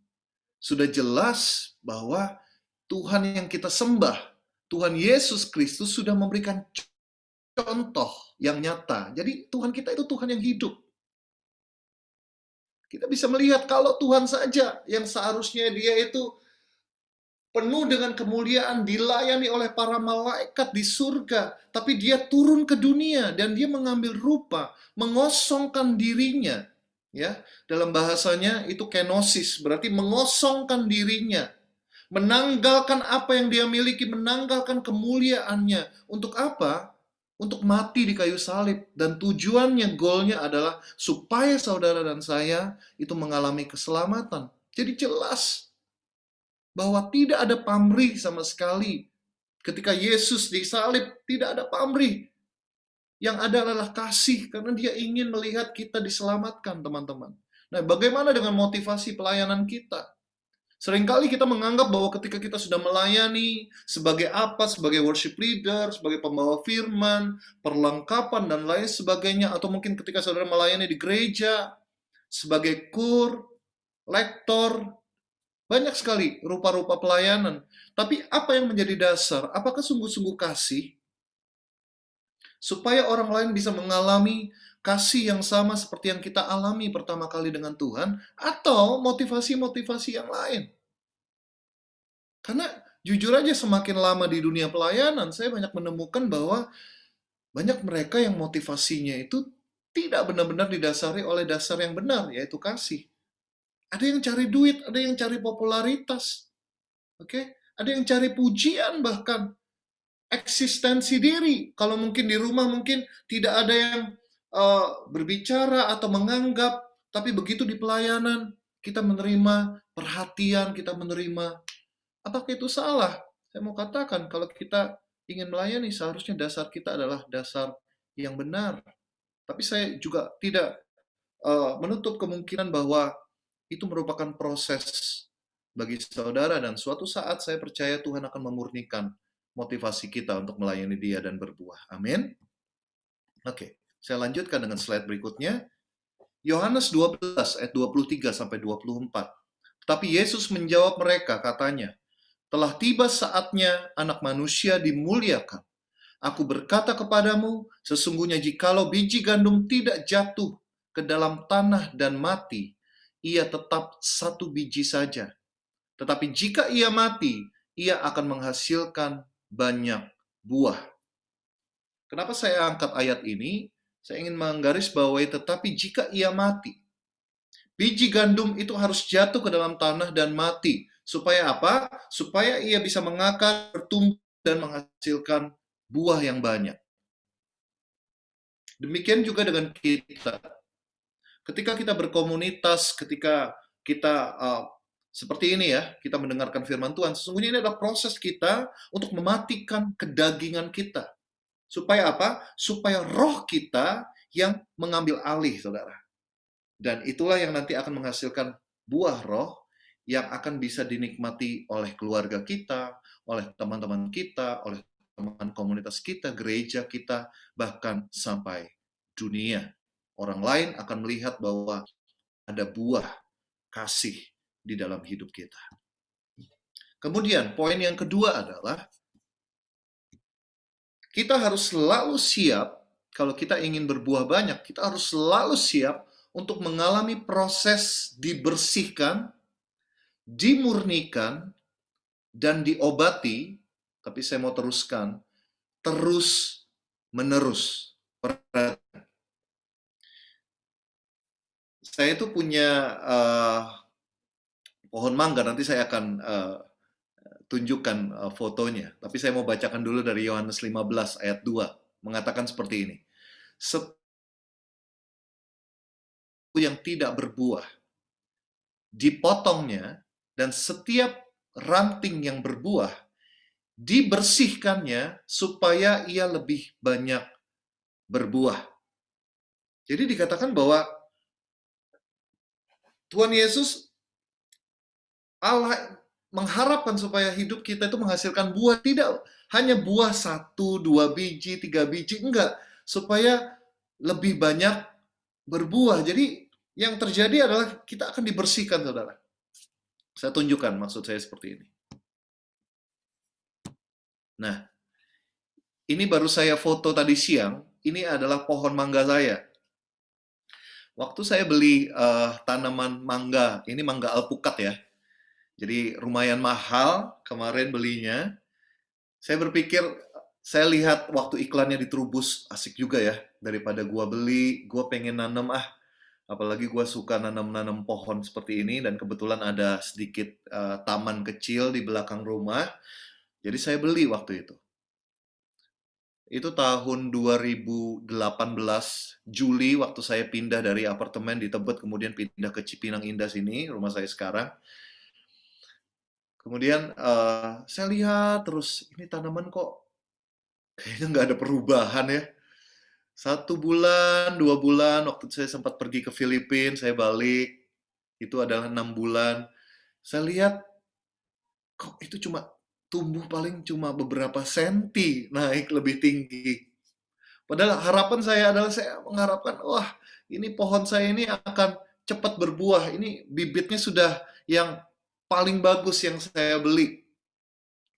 sudah jelas bahwa Tuhan yang kita sembah, Tuhan Yesus Kristus sudah memberikan contoh yang nyata. Jadi Tuhan kita itu Tuhan yang hidup. Kita bisa melihat kalau Tuhan saja yang seharusnya dia itu penuh dengan kemuliaan, dilayani oleh para malaikat di surga, tapi dia turun ke dunia dan dia mengambil rupa, mengosongkan dirinya. Ya, dalam bahasanya itu kenosis, berarti mengosongkan dirinya, menanggalkan apa yang dia miliki, menanggalkan kemuliaannya. Untuk apa? Untuk mati di kayu salib. Dan tujuannya, goalnya adalah supaya saudara dan saya itu mengalami keselamatan. Jadi jelas bahwa tidak ada pamrih sama sekali. Ketika Yesus disalib, tidak ada pamrih. Yang ada adalah kasih, karena dia ingin melihat kita diselamatkan, teman-teman. Nah, bagaimana dengan motivasi pelayanan kita? Seringkali kita menganggap bahwa ketika kita sudah melayani sebagai apa, sebagai worship leader, sebagai pembawa firman, perlengkapan dan lain sebagainya, atau mungkin ketika saudara melayani di gereja, sebagai kur, lektor, banyak sekali rupa-rupa pelayanan. Tapi apa yang menjadi dasar? Apakah sungguh-sungguh kasih? Supaya orang lain bisa mengalami kasih yang sama seperti yang kita alami pertama kali dengan Tuhan, atau motivasi-motivasi yang lain. Karena jujur aja semakin lama di dunia pelayanan, saya banyak menemukan bahwa banyak mereka yang motivasinya itu tidak benar-benar didasari oleh dasar yang benar, yaitu kasih. Ada yang cari duit, ada yang cari popularitas. Oke? Ada yang cari pujian bahkan. Eksistensi diri. Kalau mungkin di rumah mungkin tidak ada yang berbicara atau menganggap, tapi begitu di pelayanan kita menerima perhatian, kita menerima. Apakah itu salah? Saya mau katakan kalau kita ingin melayani seharusnya dasar kita adalah dasar yang benar. Tapi saya juga tidak menutup kemungkinan bahwa itu merupakan proses bagi saudara, dan suatu saat saya percaya Tuhan akan memurnikan motivasi kita untuk melayani Dia dan berbuah. Amin. Oke, saya lanjutkan dengan slide berikutnya. Yohanes 12 ayat 23 sampai 24. Tetapi Yesus menjawab mereka, katanya, telah tiba saatnya Anak Manusia dimuliakan. Aku berkata kepadamu, sesungguhnya jikalau biji gandum tidak jatuh ke dalam tanah dan mati, ia tetap satu biji saja. Tetapi jika ia mati, ia akan menghasilkan banyak buah. Kenapa saya angkat ayat ini? Saya ingin menggarisbawahi, tetapi jika ia mati. Biji gandum itu harus jatuh ke dalam tanah dan mati. Supaya apa? Supaya ia bisa mengakar, bertumbuh, dan menghasilkan buah yang banyak. Demikian juga dengan kita. Ketika kita berkomunitas, ketika kita seperti ini ya, kita mendengarkan firman Tuhan, sesungguhnya ini adalah proses kita untuk mematikan kedagingan kita. Supaya apa? Supaya roh kita yang mengambil alih, saudara. Dan itulah yang nanti akan menghasilkan buah roh yang akan bisa dinikmati oleh keluarga kita, oleh teman-teman kita, oleh teman komunitas kita, gereja kita, bahkan sampai dunia. Orang lain akan melihat bahwa ada buah kasih di dalam hidup kita. Kemudian, poin yang kedua adalah kita harus selalu siap, kalau kita ingin berbuah banyak, kita harus selalu siap untuk mengalami proses dibersihkan, dimurnikan, dan diobati, tapi saya mau teruskan, terus-menerus. Saya itu punya pohon mangga, nanti saya akan tunjukkan fotonya. Tapi saya mau bacakan dulu dari Yohanes 15 ayat 2. Mengatakan seperti ini. Setiap yang tidak berbuah, dipotongnya, dan setiap ranting yang berbuah, dibersihkannya supaya ia lebih banyak berbuah. Jadi dikatakan bahwa Tuhan Yesus, Allah mengharapkan supaya hidup kita itu menghasilkan buah, tidak hanya buah 1, 2 biji, 3 biji, enggak. Supaya lebih banyak berbuah. Jadi yang terjadi adalah kita akan dibersihkan, saudara. Saya tunjukkan maksud saya seperti ini. Nah, ini baru saya foto tadi siang, ini adalah pohon mangga saya. Waktu saya beli tanaman mangga, ini mangga alpukat ya. Jadi lumayan mahal kemarin belinya. Saya berpikir, saya lihat waktu iklannya di Trubus, asik juga ya. Daripada gua beli, gua pengen nanam apalagi gua suka nanam-nanam pohon seperti ini, dan kebetulan ada sedikit taman kecil di belakang rumah. Jadi saya beli waktu itu. Itu tahun 2018, Juli, waktu saya pindah dari apartemen di Tebet, kemudian pindah ke Cipinang Indah sini, rumah saya sekarang. Kemudian saya lihat terus, ini tanaman kok kayaknya nggak ada perubahan ya. 1 bulan, 2 bulan, waktu saya sempat pergi ke Filipina, saya balik, itu adalah 6 bulan. Saya lihat kok itu cuma tumbuh paling cuma beberapa senti naik lebih tinggi. Padahal harapan saya adalah saya mengharapkan, wah ini pohon saya ini akan cepat berbuah. Ini bibitnya sudah yang paling bagus yang saya beli.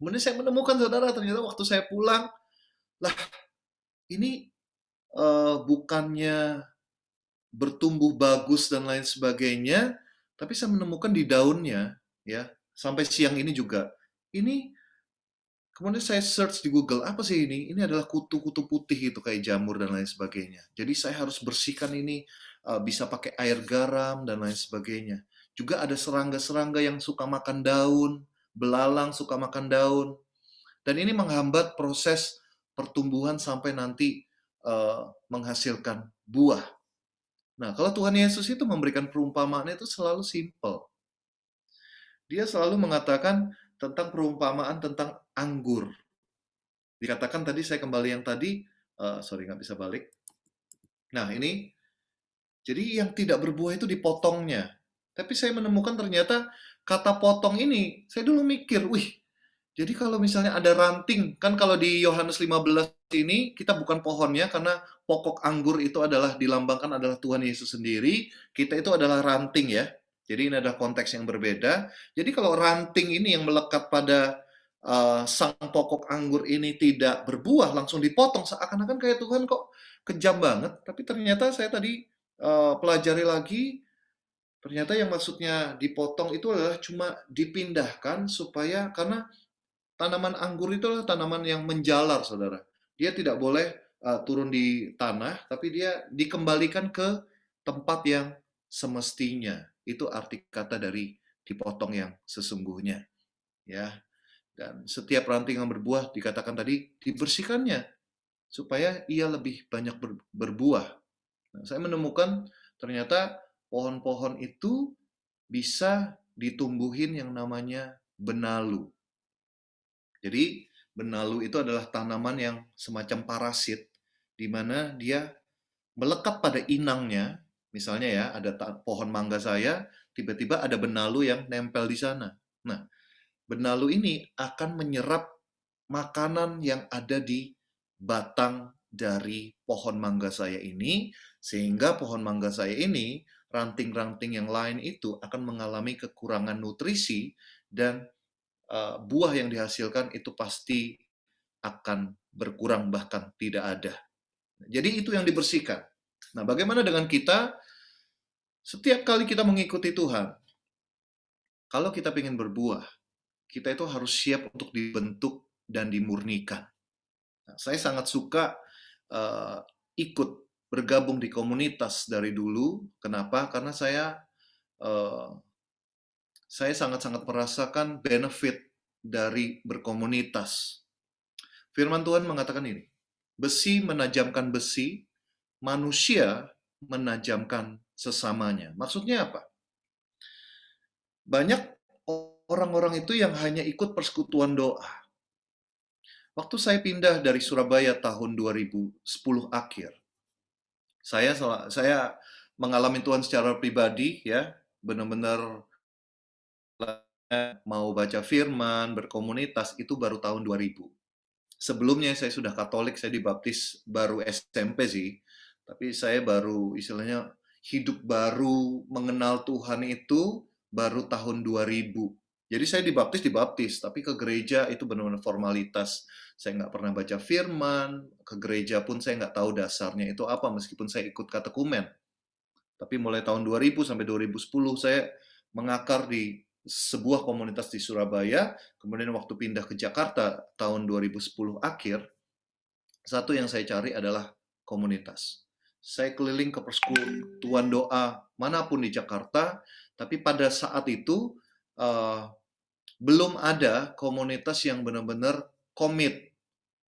Kemudian saya menemukan saudara, ternyata waktu saya pulang, lah ini bukannya bertumbuh bagus dan lain sebagainya, tapi saya menemukan di daunnya, ya sampai siang ini juga. Ini kemudian saya search di Google, apa sih ini? Ini adalah kutu-kutu putih itu kayak jamur dan lain sebagainya. Jadi saya harus bersihkan ini, bisa pakai air garam dan lain sebagainya. Juga ada serangga-serangga yang suka makan daun, belalang suka makan daun. Dan ini menghambat proses pertumbuhan sampai nanti menghasilkan buah. Nah, kalau Tuhan Yesus itu memberikan perumpamaan itu selalu simple. Dia selalu mengatakan tentang perumpamaan tentang anggur. Dikatakan tadi, saya kembali yang tadi, sorry nggak bisa balik. Nah ini, jadi yang tidak berbuah itu dipotongnya. Tapi saya menemukan ternyata kata potong ini, saya dulu mikir, wih, jadi kalau misalnya ada ranting, kan kalau di Yohanes 15 ini, kita bukan pohonnya, karena pokok anggur itu adalah dilambangkan adalah Tuhan Yesus sendiri, kita itu adalah ranting ya. Jadi ini adalah konteks yang berbeda. Jadi kalau ranting ini yang melekat pada sang pokok anggur ini tidak berbuah, langsung dipotong, seakan-akan kayak Tuhan kok kejam banget. Tapi ternyata saya tadi pelajari lagi, ternyata yang maksudnya dipotong itu adalah cuma dipindahkan supaya, karena tanaman anggur itu adalah tanaman yang menjalar, saudara. Dia tidak boleh turun di tanah, tapi dia dikembalikan ke tempat yang semestinya. Itu arti kata dari dipotong yang sesungguhnya. Ya. Dan setiap ranting yang berbuah dikatakan tadi dibersihkannya supaya ia lebih banyak berbuah. Nah, saya menemukan ternyata pohon-pohon itu bisa ditumbuhin yang namanya benalu. Jadi benalu itu adalah tanaman yang semacam parasit, di mana dia melekat pada inangnya. Misalnya ya, ada pohon mangga saya, tiba-tiba ada benalu yang nempel di sana. Nah, benalu ini akan menyerap makanan yang ada di batang dari pohon mangga saya ini, sehingga pohon mangga saya ini, ranting-ranting yang lain itu akan mengalami kekurangan nutrisi, dan buah yang dihasilkan itu pasti akan berkurang, bahkan tidak ada. Jadi itu yang dibersihkan. Nah, bagaimana dengan kita? Setiap kali kita mengikuti Tuhan, kalau kita ingin berbuah, kita itu harus siap untuk dibentuk dan dimurnikan. Nah, saya sangat suka ikut bergabung di komunitas dari dulu. Kenapa? Karena saya sangat-sangat merasakan benefit dari berkomunitas. Firman Tuhan mengatakan ini, besi menajamkan besi, manusia menajamkan sesamanya. Maksudnya apa? Banyak orang-orang itu yang hanya ikut persekutuan doa. Waktu saya pindah dari Surabaya tahun 2010 akhir, saya mengalami Tuhan secara pribadi, ya, benar-benar mau baca firman, berkomunitas, itu baru tahun 2000. Sebelumnya saya sudah Katolik, saya dibaptis baru SMP sih, tapi saya baru istilahnya hidup baru mengenal Tuhan itu baru tahun 2000. Jadi saya dibaptis, tapi ke gereja itu benar-benar formalitas. Saya nggak pernah baca firman, ke gereja pun saya nggak tahu dasarnya itu apa, meskipun saya ikut katekumen. Tapi mulai tahun 2000 sampai 2010 saya mengakar di sebuah komunitas di Surabaya, kemudian waktu pindah ke Jakarta tahun 2010 akhir, satu yang saya cari adalah komunitas. Saya keliling ke persekutuan doa manapun di Jakarta, tapi pada saat itu belum ada komunitas yang benar-benar komit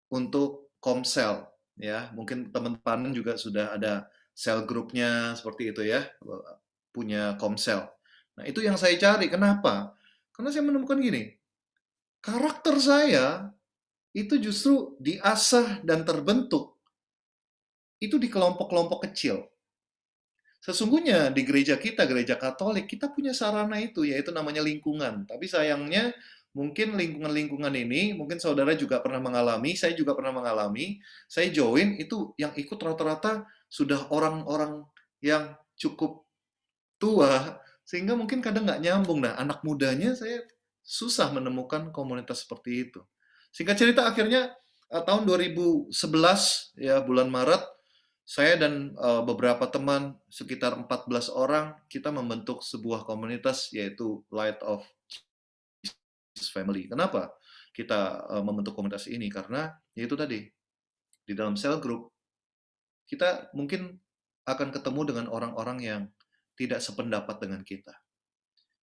untuk komsel. Ya, mungkin teman-teman juga sudah ada sel grupnya seperti itu ya, punya komsel. Nah, itu yang saya cari. Kenapa? Karena saya menemukan gini, karakter saya itu justru diasah dan terbentuk itu di kelompok-kelompok kecil. Sesungguhnya di gereja kita, gereja Katolik, kita punya sarana itu, yaitu namanya lingkungan. Tapi sayangnya mungkin lingkungan-lingkungan ini, mungkin saudara juga pernah mengalami, saya juga pernah mengalami, saya join itu yang ikut rata-rata sudah orang-orang yang cukup tua, sehingga mungkin kadang nggak nyambung. Nah, anak mudanya saya susah menemukan komunitas seperti itu. Singkat cerita, akhirnya tahun 2011, ya bulan Maret, saya dan beberapa teman, sekitar 14 orang, kita membentuk sebuah komunitas, yaitu Light of Family. Kenapa kita membentuk komunitas ini? Karena yaitu tadi, di dalam cell group, kita mungkin akan ketemu dengan orang-orang yang tidak sependapat dengan kita.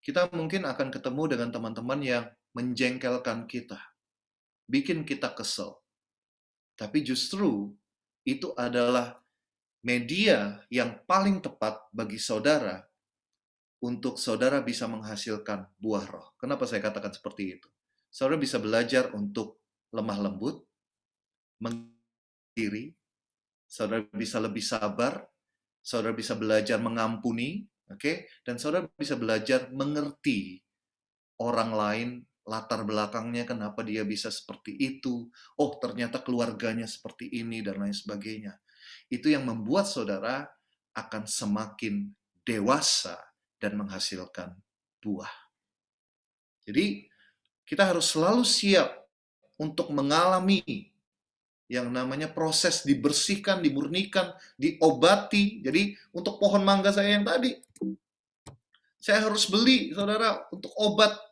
Kita mungkin akan ketemu dengan teman-teman yang menjengkelkan kita, bikin kita kesel. Tapi justru itu adalah media yang paling tepat bagi saudara untuk saudara bisa menghasilkan buah roh. Kenapa saya katakan seperti itu? Saudara bisa belajar untuk lemah lembut, mengasihi, saudara bisa lebih sabar, saudara bisa belajar mengampuni, oke? Dan saudara bisa belajar mengerti orang lain, latar belakangnya, kenapa dia bisa seperti itu. Oh, ternyata keluarganya seperti ini, dan lain sebagainya. Itu yang membuat saudara akan semakin dewasa dan menghasilkan buah. Jadi, kita harus selalu siap untuk mengalami yang namanya proses dibersihkan, dimurnikan, diobati. Jadi, untuk pohon mangga saya yang tadi, saya harus beli, saudara, untuk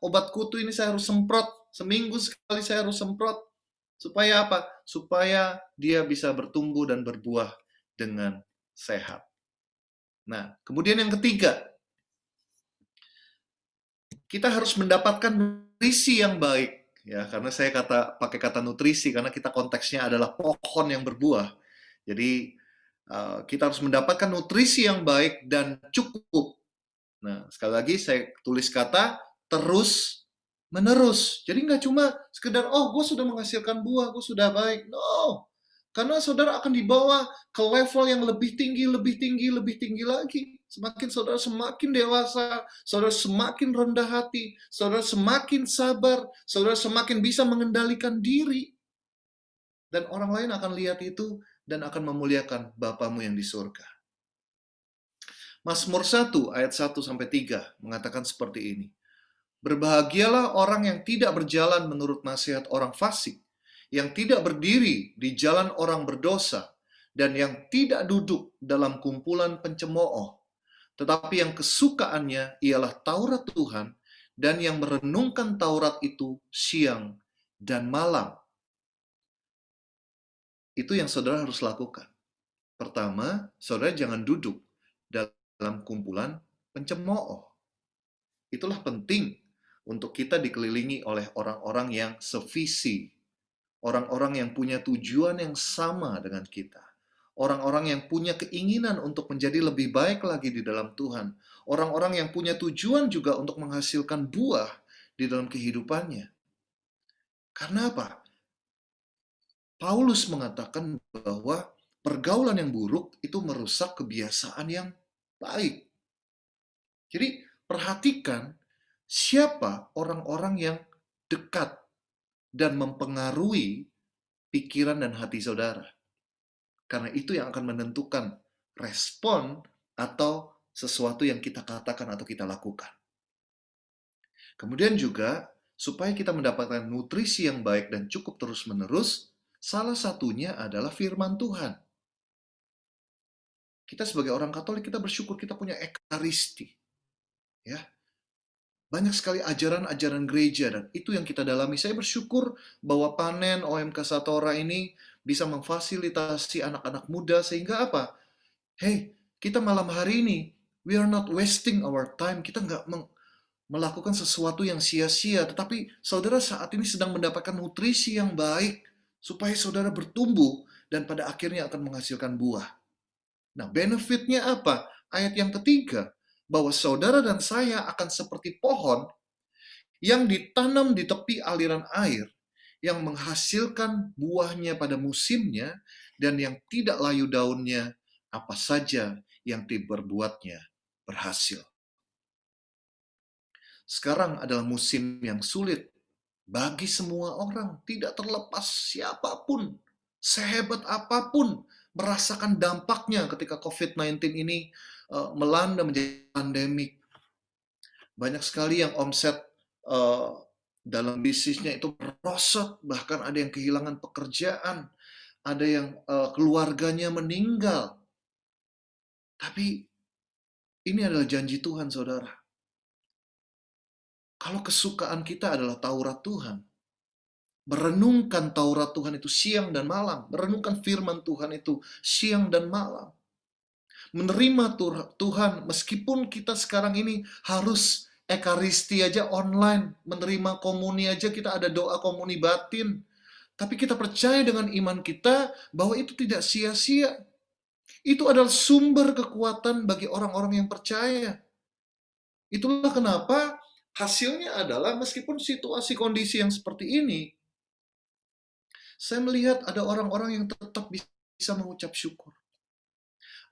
obat kutu ini saya harus semprot. Seminggu sekali saya harus semprot. Supaya apa? Supaya dia bisa bertumbuh dan berbuah dengan sehat. Nah, kemudian yang ketiga, kita harus mendapatkan nutrisi yang baik, ya, karena saya pakai kata nutrisi karena kita konteksnya adalah pohon yang berbuah. Jadi kita harus mendapatkan nutrisi yang baik dan cukup. Nah, sekali lagi saya tulis kata terus menerus. Jadi nggak cuma sekedar gue sudah menghasilkan buah, gue sudah baik. No, karena saudara akan dibawa ke level yang lebih tinggi, lebih tinggi, lebih tinggi lagi. Semakin saudara semakin dewasa, saudara semakin rendah hati, saudara semakin sabar, saudara semakin bisa mengendalikan diri. Dan orang lain akan lihat itu dan akan memuliakan Bapamu yang di surga. Mazmur 1 ayat 1-3 mengatakan seperti ini. Berbahagialah orang yang tidak berjalan menurut nasihat orang fasik, yang tidak berdiri di jalan orang berdosa, dan yang tidak duduk dalam kumpulan pencemooh. Tetapi yang kesukaannya ialah Taurat Tuhan, dan yang merenungkan Taurat itu siang dan malam. Itu yang saudara harus lakukan. Pertama, saudara jangan duduk dalam kumpulan pencemooh. Itulah penting untuk kita dikelilingi oleh orang-orang yang sevisi, orang-orang yang punya tujuan yang sama dengan kita. Orang-orang yang punya keinginan untuk menjadi lebih baik lagi di dalam Tuhan. Orang-orang yang punya tujuan juga untuk menghasilkan buah di dalam kehidupannya. Karena apa? Paulus mengatakan bahwa pergaulan yang buruk itu merusak kebiasaan yang baik. Jadi perhatikan siapa orang-orang yang dekat dan mempengaruhi pikiran dan hati saudara. Karena itu yang akan menentukan respon atau sesuatu yang kita katakan atau kita lakukan. Kemudian juga, supaya kita mendapatkan nutrisi yang baik dan cukup terus-menerus, salah satunya adalah firman Tuhan. Kita sebagai orang Katolik, kita bersyukur kita punya ekaristi. Ya, banyak sekali ajaran-ajaran gereja, dan itu yang kita dalami. Saya bersyukur bahwa panen OMK Satora ini bisa memfasilitasi anak-anak muda, sehingga apa? Hey, kita malam hari ini, we are not wasting our time. Kita nggak melakukan sesuatu yang sia-sia, tetapi saudara saat ini sedang mendapatkan nutrisi yang baik, supaya saudara bertumbuh, dan pada akhirnya akan menghasilkan buah. Nah, benefitnya apa? Ayat yang ketiga, bahwa saudara dan saya akan seperti pohon yang ditanam di tepi aliran air, yang menghasilkan buahnya pada musimnya, dan yang tidak layu daunnya, apa saja yang diperbuatnya berhasil. Sekarang adalah musim yang sulit bagi semua orang, tidak terlepas siapapun, sehebat apapun, merasakan dampaknya ketika COVID-19 ini melanda menjadi pandemik. Banyak sekali yang omset eh, dalam bisnisnya itu merosot, bahkan ada yang kehilangan pekerjaan, ada yang keluarganya meninggal. Tapi ini adalah janji Tuhan, saudara. Kalau kesukaan kita adalah Taurat Tuhan, merenungkan Taurat Tuhan itu siang dan malam, merenungkan firman Tuhan itu siang dan malam, menerima Tuhan meskipun kita sekarang ini harus ekaristi aja online, menerima komuni aja kita ada doa komuni batin, tapi kita percaya dengan iman kita bahwa itu tidak sia-sia. Itu adalah sumber kekuatan bagi orang-orang yang percaya. Itulah kenapa hasilnya adalah meskipun situasi kondisi yang seperti ini, saya melihat ada orang-orang yang tetap bisa mengucap syukur.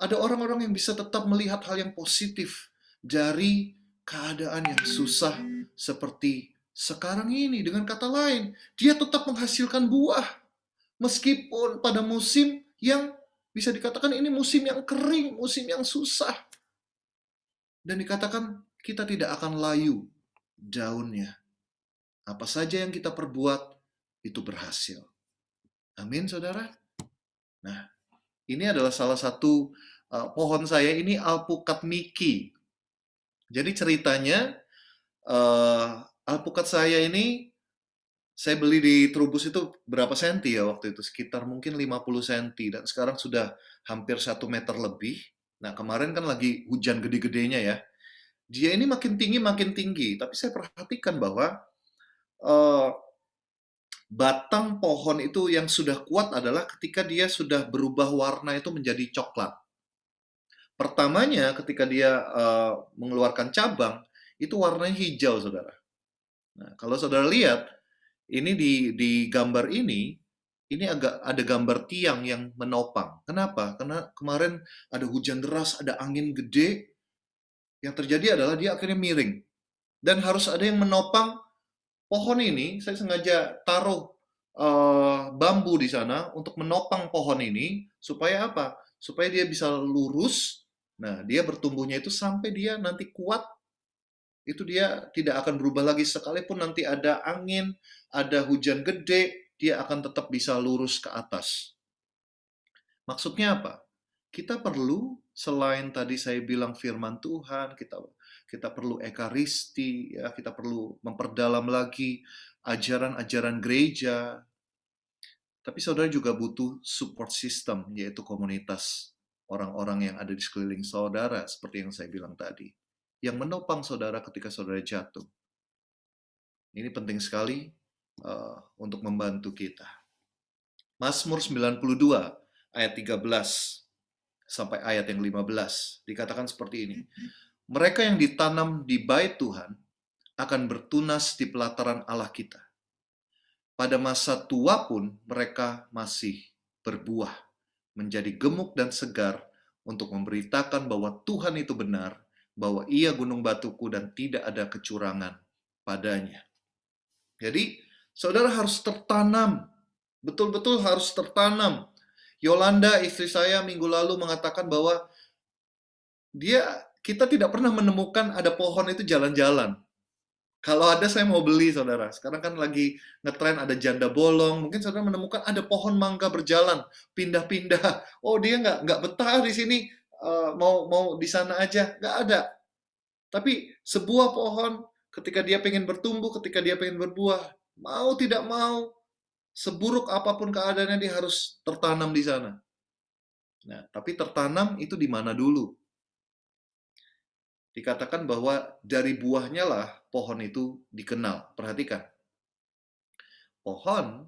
Ada orang-orang yang bisa tetap melihat hal yang positif dari keadaan yang susah seperti sekarang ini. Dengan kata lain, dia tetap menghasilkan buah. Meskipun pada musim yang bisa dikatakan ini musim yang kering, musim yang susah. Dan dikatakan kita tidak akan layu daunnya. Apa saja yang kita perbuat, itu berhasil. Amin, saudara. Nah, ini adalah salah satu pohon saya, ini alpukat Miki. Jadi ceritanya, alpukat saya ini, saya beli di Trubus itu berapa senti ya waktu itu? Sekitar mungkin 50 senti. Dan sekarang sudah hampir 1 meter lebih. Nah, kemarin kan lagi hujan gede-gedenya ya. Dia ini makin tinggi. Tapi saya perhatikan bahwa batang pohon itu yang sudah kuat adalah ketika dia sudah berubah warna itu menjadi coklat. Pertamanya ketika dia mengeluarkan cabang, itu warnanya hijau, saudara. Nah, kalau saudara lihat, ini di gambar ini agak ada gambar tiang yang menopang. Kenapa? Karena kemarin ada hujan deras, ada angin gede. Yang terjadi adalah dia akhirnya miring. Dan harus ada yang menopang pohon ini. Saya sengaja taruh bambu di sana untuk menopang pohon ini. Supaya apa? Supaya dia bisa lurus. Nah, dia bertumbuhnya itu sampai dia nanti kuat. Itu dia tidak akan berubah lagi sekalipun nanti ada angin, ada hujan gede, dia akan tetap bisa lurus ke atas. Maksudnya apa? Kita perlu, selain tadi saya bilang firman Tuhan, kita perlu ekaristi, ya, kita perlu memperdalam lagi ajaran-ajaran gereja. Tapi saudara juga butuh support system, yaitu komunitas orang-orang yang ada di sekeliling saudara, seperti yang saya bilang tadi, yang menopang saudara ketika saudara jatuh. Ini penting sekali untuk membantu kita. Mazmur 92 ayat 13 sampai ayat yang 15 dikatakan seperti ini. Mereka yang ditanam di bait Tuhan akan bertunas di pelataran Allah kita. Pada masa tua pun mereka masih berbuah, menjadi gemuk dan segar untuk memberitakan bahwa Tuhan itu benar, bahwa Ia gunung batuku dan tidak ada kecurangan padanya. Jadi, saudara harus tertanam, betul-betul harus tertanam. Yolanda, istri saya, minggu lalu mengatakan bahwa kita tidak pernah menemukan ada pohon itu jalan-jalan. Kalau ada, saya mau beli, saudara. Sekarang kan lagi ngetren ada janda bolong. Mungkin saudara menemukan ada pohon mangga berjalan, pindah-pindah. Oh, dia nggak betah di sini, mau di sana aja. Nggak ada. Tapi sebuah pohon, ketika dia pengen bertumbuh, ketika dia pengen berbuah, mau tidak mau, seburuk apapun keadaannya, dia harus tertanam di sana. Nah, tapi tertanam itu di mana dulu? Dikatakan bahwa dari buahnya lah pohon itu dikenal. Perhatikan. Pohon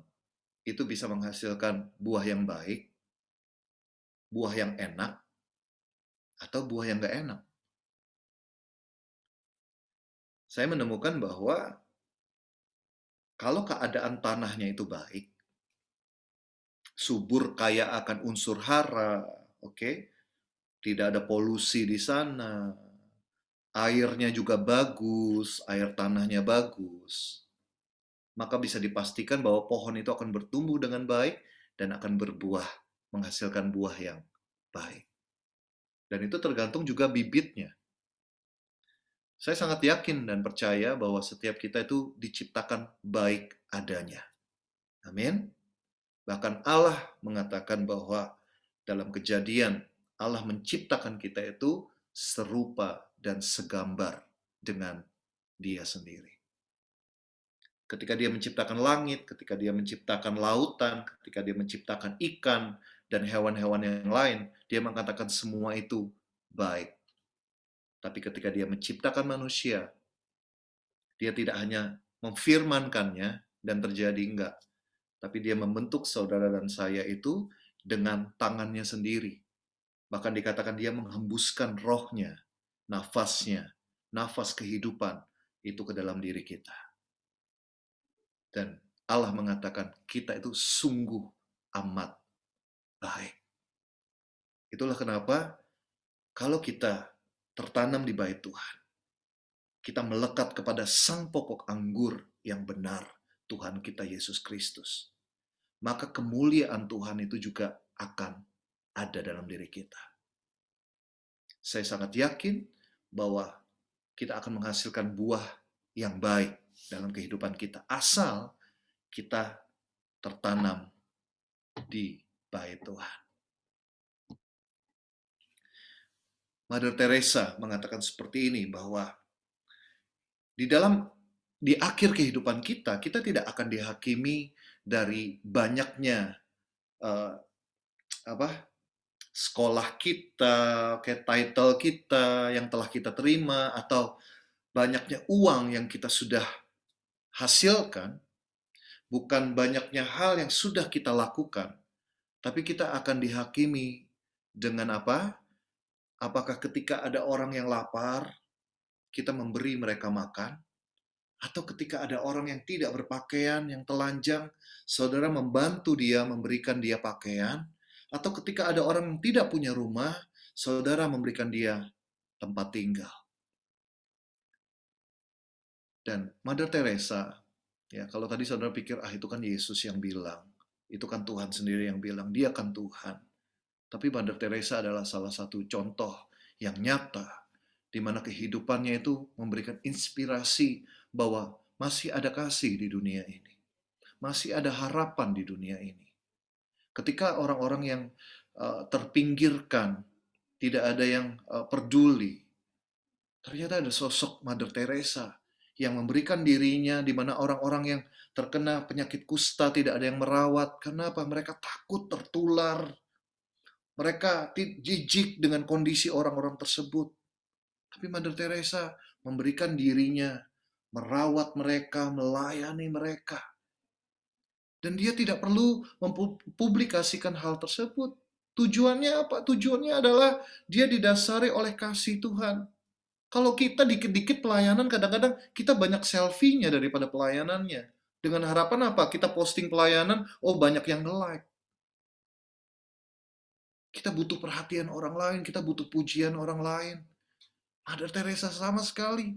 itu bisa menghasilkan buah yang baik, buah yang enak, atau buah yang nggak enak. Saya menemukan bahwa kalau keadaan tanahnya itu baik, subur kaya akan unsur hara, oke? Tidak ada polusi di sana, airnya juga bagus, air tanahnya bagus. maka bisa dipastikan bahwa pohon itu akan bertumbuh dengan baik dan akan berbuah, menghasilkan buah yang baik. Dan itu tergantung juga bibitnya. Saya sangat yakin dan percaya bahwa setiap kita itu diciptakan baik adanya. Amin. Bahkan Allah mengatakan bahwa dalam Kejadian, Allah menciptakan kita itu serupa dan segambar dengan Dia sendiri. Ketika Dia menciptakan langit, ketika Dia menciptakan lautan, ketika Dia menciptakan ikan dan hewan-hewan yang lain, Dia mengatakan semua itu baik. Tapi ketika Dia menciptakan manusia, Dia tidak hanya memfirmankannya dan terjadi, enggak. Tapi Dia membentuk saudara dan saya itu dengan tangannya sendiri. Bahkan dikatakan Dia menghembuskan rohnya, nafasnya, nafas kehidupan itu ke dalam diri kita. Dan Allah mengatakan kita itu sungguh amat baik. Itulah kenapa kalau kita tertanam di bait Tuhan, kita melekat kepada sang pokok anggur yang benar, Tuhan kita Yesus Kristus, maka kemuliaan Tuhan itu juga akan ada dalam diri kita. Saya sangat yakin bahwa kita akan menghasilkan buah yang baik dalam kehidupan kita, asal kita tertanam di bait Tuhan. Mother Teresa mengatakan seperti ini, bahwa di akhir kehidupan kita, kita tidak akan dihakimi dari banyaknya sekolah kita, kayak title kita yang telah kita terima, atau banyaknya uang yang kita sudah hasilkan, bukan banyaknya hal yang sudah kita lakukan, tapi kita akan dihakimi dengan apa? Apakah ketika ada orang yang lapar, kita memberi mereka makan? Atau ketika ada orang yang tidak berpakaian, yang telanjang, saudara membantu dia, memberikan dia pakaian? Atau ketika ada orang yang tidak punya rumah, saudara memberikan dia tempat tinggal? Dan Mother Teresa, ya, kalau tadi saudara pikir, itu kan Yesus yang bilang, itu kan Tuhan sendiri yang bilang, dia kan Tuhan. Tapi Mother Teresa adalah salah satu contoh yang nyata, di mana kehidupannya itu memberikan inspirasi bahwa masih ada kasih di dunia ini. Masih ada harapan di dunia ini. Ketika orang-orang yang terpinggirkan, tidak ada yang peduli, ternyata ada sosok Mother Teresa yang memberikan dirinya, di mana orang-orang yang terkena penyakit kusta tidak ada yang merawat. Kenapa? Mereka takut tertular. Mereka jijik dengan kondisi orang-orang tersebut. Tapi Mother Teresa memberikan dirinya, merawat mereka, melayani mereka. Dan dia tidak perlu mempublikasikan hal tersebut. Tujuannya apa? Tujuannya adalah dia didasari oleh kasih Tuhan. Kalau kita dikit-dikit pelayanan, kadang-kadang kita banyak selfie-nya daripada pelayanannya. Dengan harapan apa? Kita posting pelayanan, banyak yang nge-like. Kita butuh perhatian orang lain, kita butuh pujian orang lain. Mother Teresa sama sekali.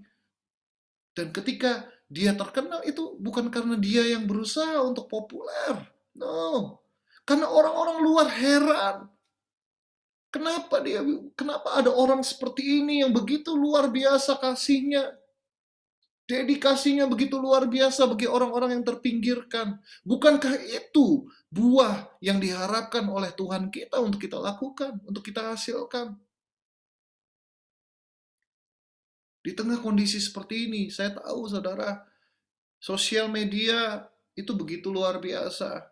Dan ketika dia terkenal, itu bukan karena dia yang berusaha untuk populer. No. Karena orang-orang luar heran. Kenapa ada orang seperti ini yang begitu luar biasa kasihnya? Dedikasinya begitu luar biasa bagi orang-orang yang terpinggirkan. Bukankah itu buah yang diharapkan oleh Tuhan kita untuk kita lakukan, untuk kita hasilkan? Di tengah kondisi seperti ini, saya tahu saudara, sosial media itu begitu luar biasa.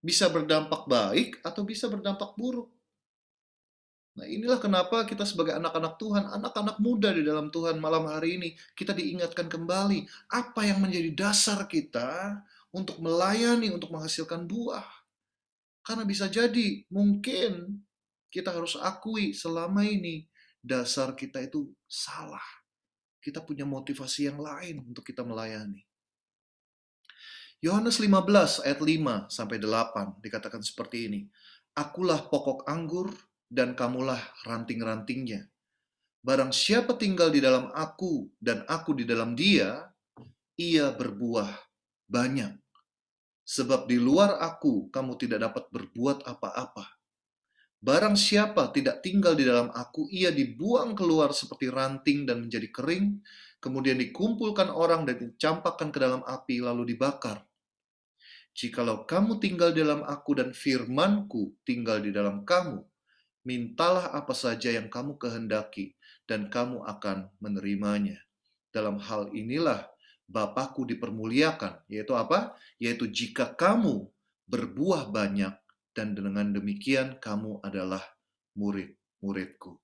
Bisa berdampak baik atau bisa berdampak buruk. Nah, inilah kenapa kita sebagai anak-anak Tuhan, anak-anak muda di dalam Tuhan, malam hari ini, kita diingatkan kembali apa yang menjadi dasar kita untuk melayani, untuk menghasilkan buah. Karena bisa jadi, mungkin kita harus akui selama ini, dasar kita itu salah. Kita punya motivasi yang lain untuk kita melayani. Yohanes 15 ayat 5-8 dikatakan seperti ini. Akulah pokok anggur, dan kamulah ranting-rantingnya. Barang siapa tinggal di dalam aku dan aku di dalam dia, ia berbuah banyak. Sebab di luar aku, kamu tidak dapat berbuat apa-apa. Barang siapa tidak tinggal di dalam aku, ia dibuang keluar seperti ranting dan menjadi kering, kemudian dikumpulkan orang dan dicampakkan ke dalam api, lalu dibakar. Jikalau kamu tinggal di dalam aku dan firmanku tinggal di dalam kamu, mintalah apa saja yang kamu kehendaki, dan kamu akan menerimanya. Dalam hal inilah Bapakku dipermuliakan, yaitu apa? Yaitu jika kamu berbuah banyak, dan dengan demikian kamu adalah murid-muridku.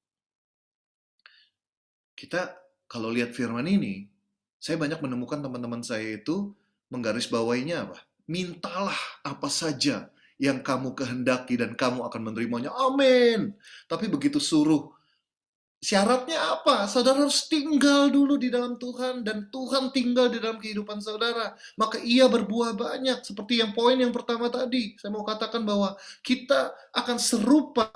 Kita kalau lihat firman ini, saya banyak menemukan teman-teman saya itu menggarisbawahinya apa? Mintalah apa saja yang kamu kehendaki dan kamu akan menerimanya. Amin. Tapi begitu suruh, syaratnya apa? Saudara harus tinggal dulu di dalam Tuhan dan Tuhan tinggal di dalam kehidupan saudara. Maka ia berbuah banyak. Seperti yang poin yang pertama tadi. Saya mau katakan bahwa kita akan serupa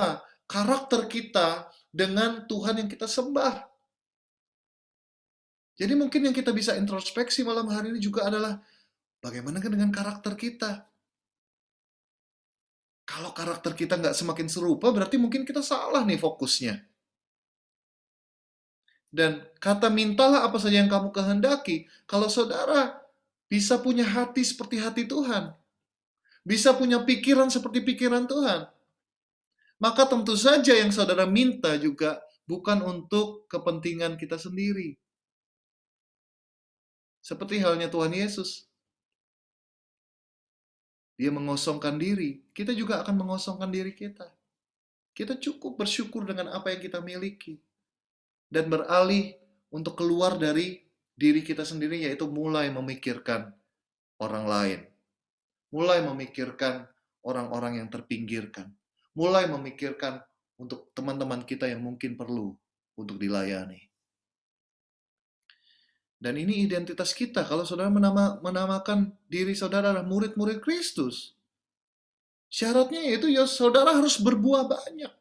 karakter kita dengan Tuhan yang kita sembah. Jadi mungkin yang kita bisa introspeksi malam hari ini juga adalah bagaimana dengan karakter kita. Kalau karakter kita nggak semakin serupa, berarti mungkin kita salah nih fokusnya. Dan kata mintalah apa saja yang kamu kehendaki. Kalau saudara bisa punya hati seperti hati Tuhan, bisa punya pikiran seperti pikiran Tuhan, maka tentu saja yang saudara minta juga bukan untuk kepentingan kita sendiri. Seperti halnya Tuhan Yesus. Dia mengosongkan diri, kita juga akan mengosongkan diri kita. Kita cukup bersyukur dengan apa yang kita miliki. Dan beralih untuk keluar dari diri kita sendiri, yaitu mulai memikirkan orang lain. Mulai memikirkan orang-orang yang terpinggirkan. Mulai memikirkan untuk teman-teman kita yang mungkin perlu untuk dilayani. Dan ini identitas kita. Kalau saudara menamakan diri saudara adalah murid-murid Kristus, syaratnya yaitu ya saudara harus berbuah banyak.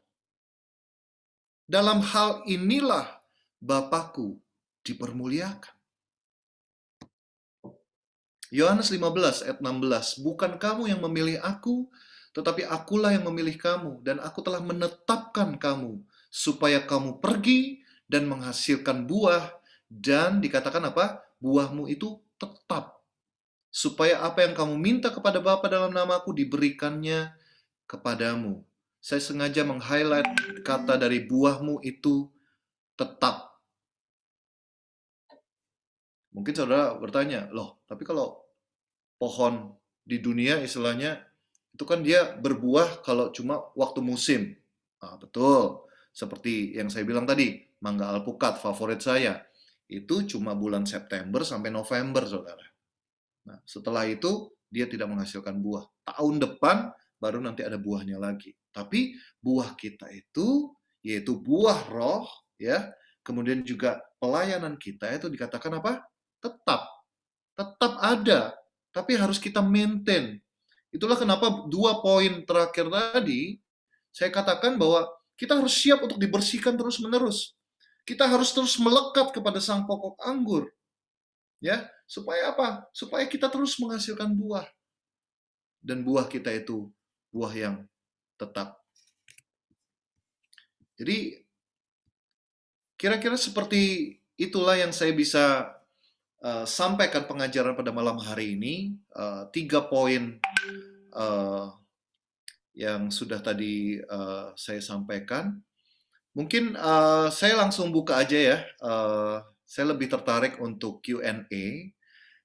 Dalam hal inilah Bapakku dipermuliakan. Yohanes 15 ayat 16, bukan kamu yang memilih aku, tetapi akulah yang memilih kamu, dan aku telah menetapkan kamu, supaya kamu pergi dan menghasilkan buah, dan dikatakan apa? Buahmu itu tetap. Supaya apa yang kamu minta kepada Bapa dalam namaku diberikannya kepadamu. Saya sengaja meng-highlight kata dari buahmu itu tetap. Mungkin saudara bertanya, loh, tapi kalau pohon di dunia istilahnya, itu kan dia berbuah kalau cuma waktu musim. Nah, betul. Seperti yang saya bilang tadi, mangga alpukat favorit saya. Itu cuma bulan September sampai November, saudara. Nah, setelah itu, dia tidak menghasilkan buah. Tahun depan, baru nanti ada buahnya lagi. Tapi buah kita itu, yaitu buah roh, ya. Kemudian juga pelayanan kita itu dikatakan apa? Tetap ada, tapi harus kita maintain. Itulah kenapa 2 poin terakhir tadi, saya katakan bahwa kita harus siap untuk dibersihkan terus-menerus. Kita harus terus melekat kepada sang pokok anggur. Ya, supaya apa? Supaya kita terus menghasilkan buah. Dan buah kita itu buah yang tetap. Jadi, kira-kira seperti itulah yang saya bisa sampaikan pengajaran pada malam hari ini. 3 poin yang sudah tadi saya sampaikan. Mungkin saya langsung buka aja ya. Saya lebih tertarik untuk Q&A,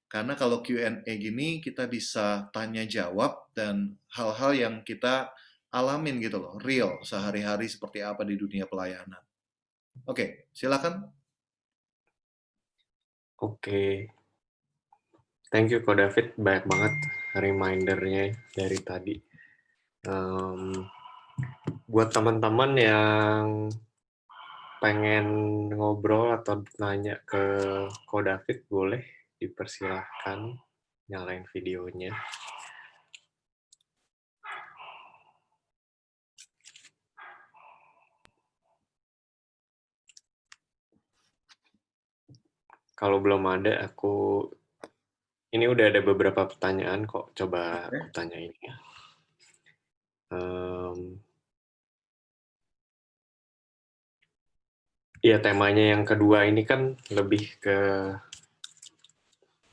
karena kalau Q&A gini kita bisa tanya jawab dan hal-hal yang kita alamin gitu loh, real, sehari-hari seperti apa di dunia pelayanan. Oke, silakan. Oke. Thank you Ko David, banyak banget reminder-nya dari tadi. Buat teman-teman yang pengen ngobrol atau nanya ke Ko David, boleh dipersilahkan nyalain videonya. Kalau belum ada, aku Ini udah ada beberapa pertanyaan kok, coba Oke. aku tanya ini ya. Iya, temanya yang kedua ini kan lebih ke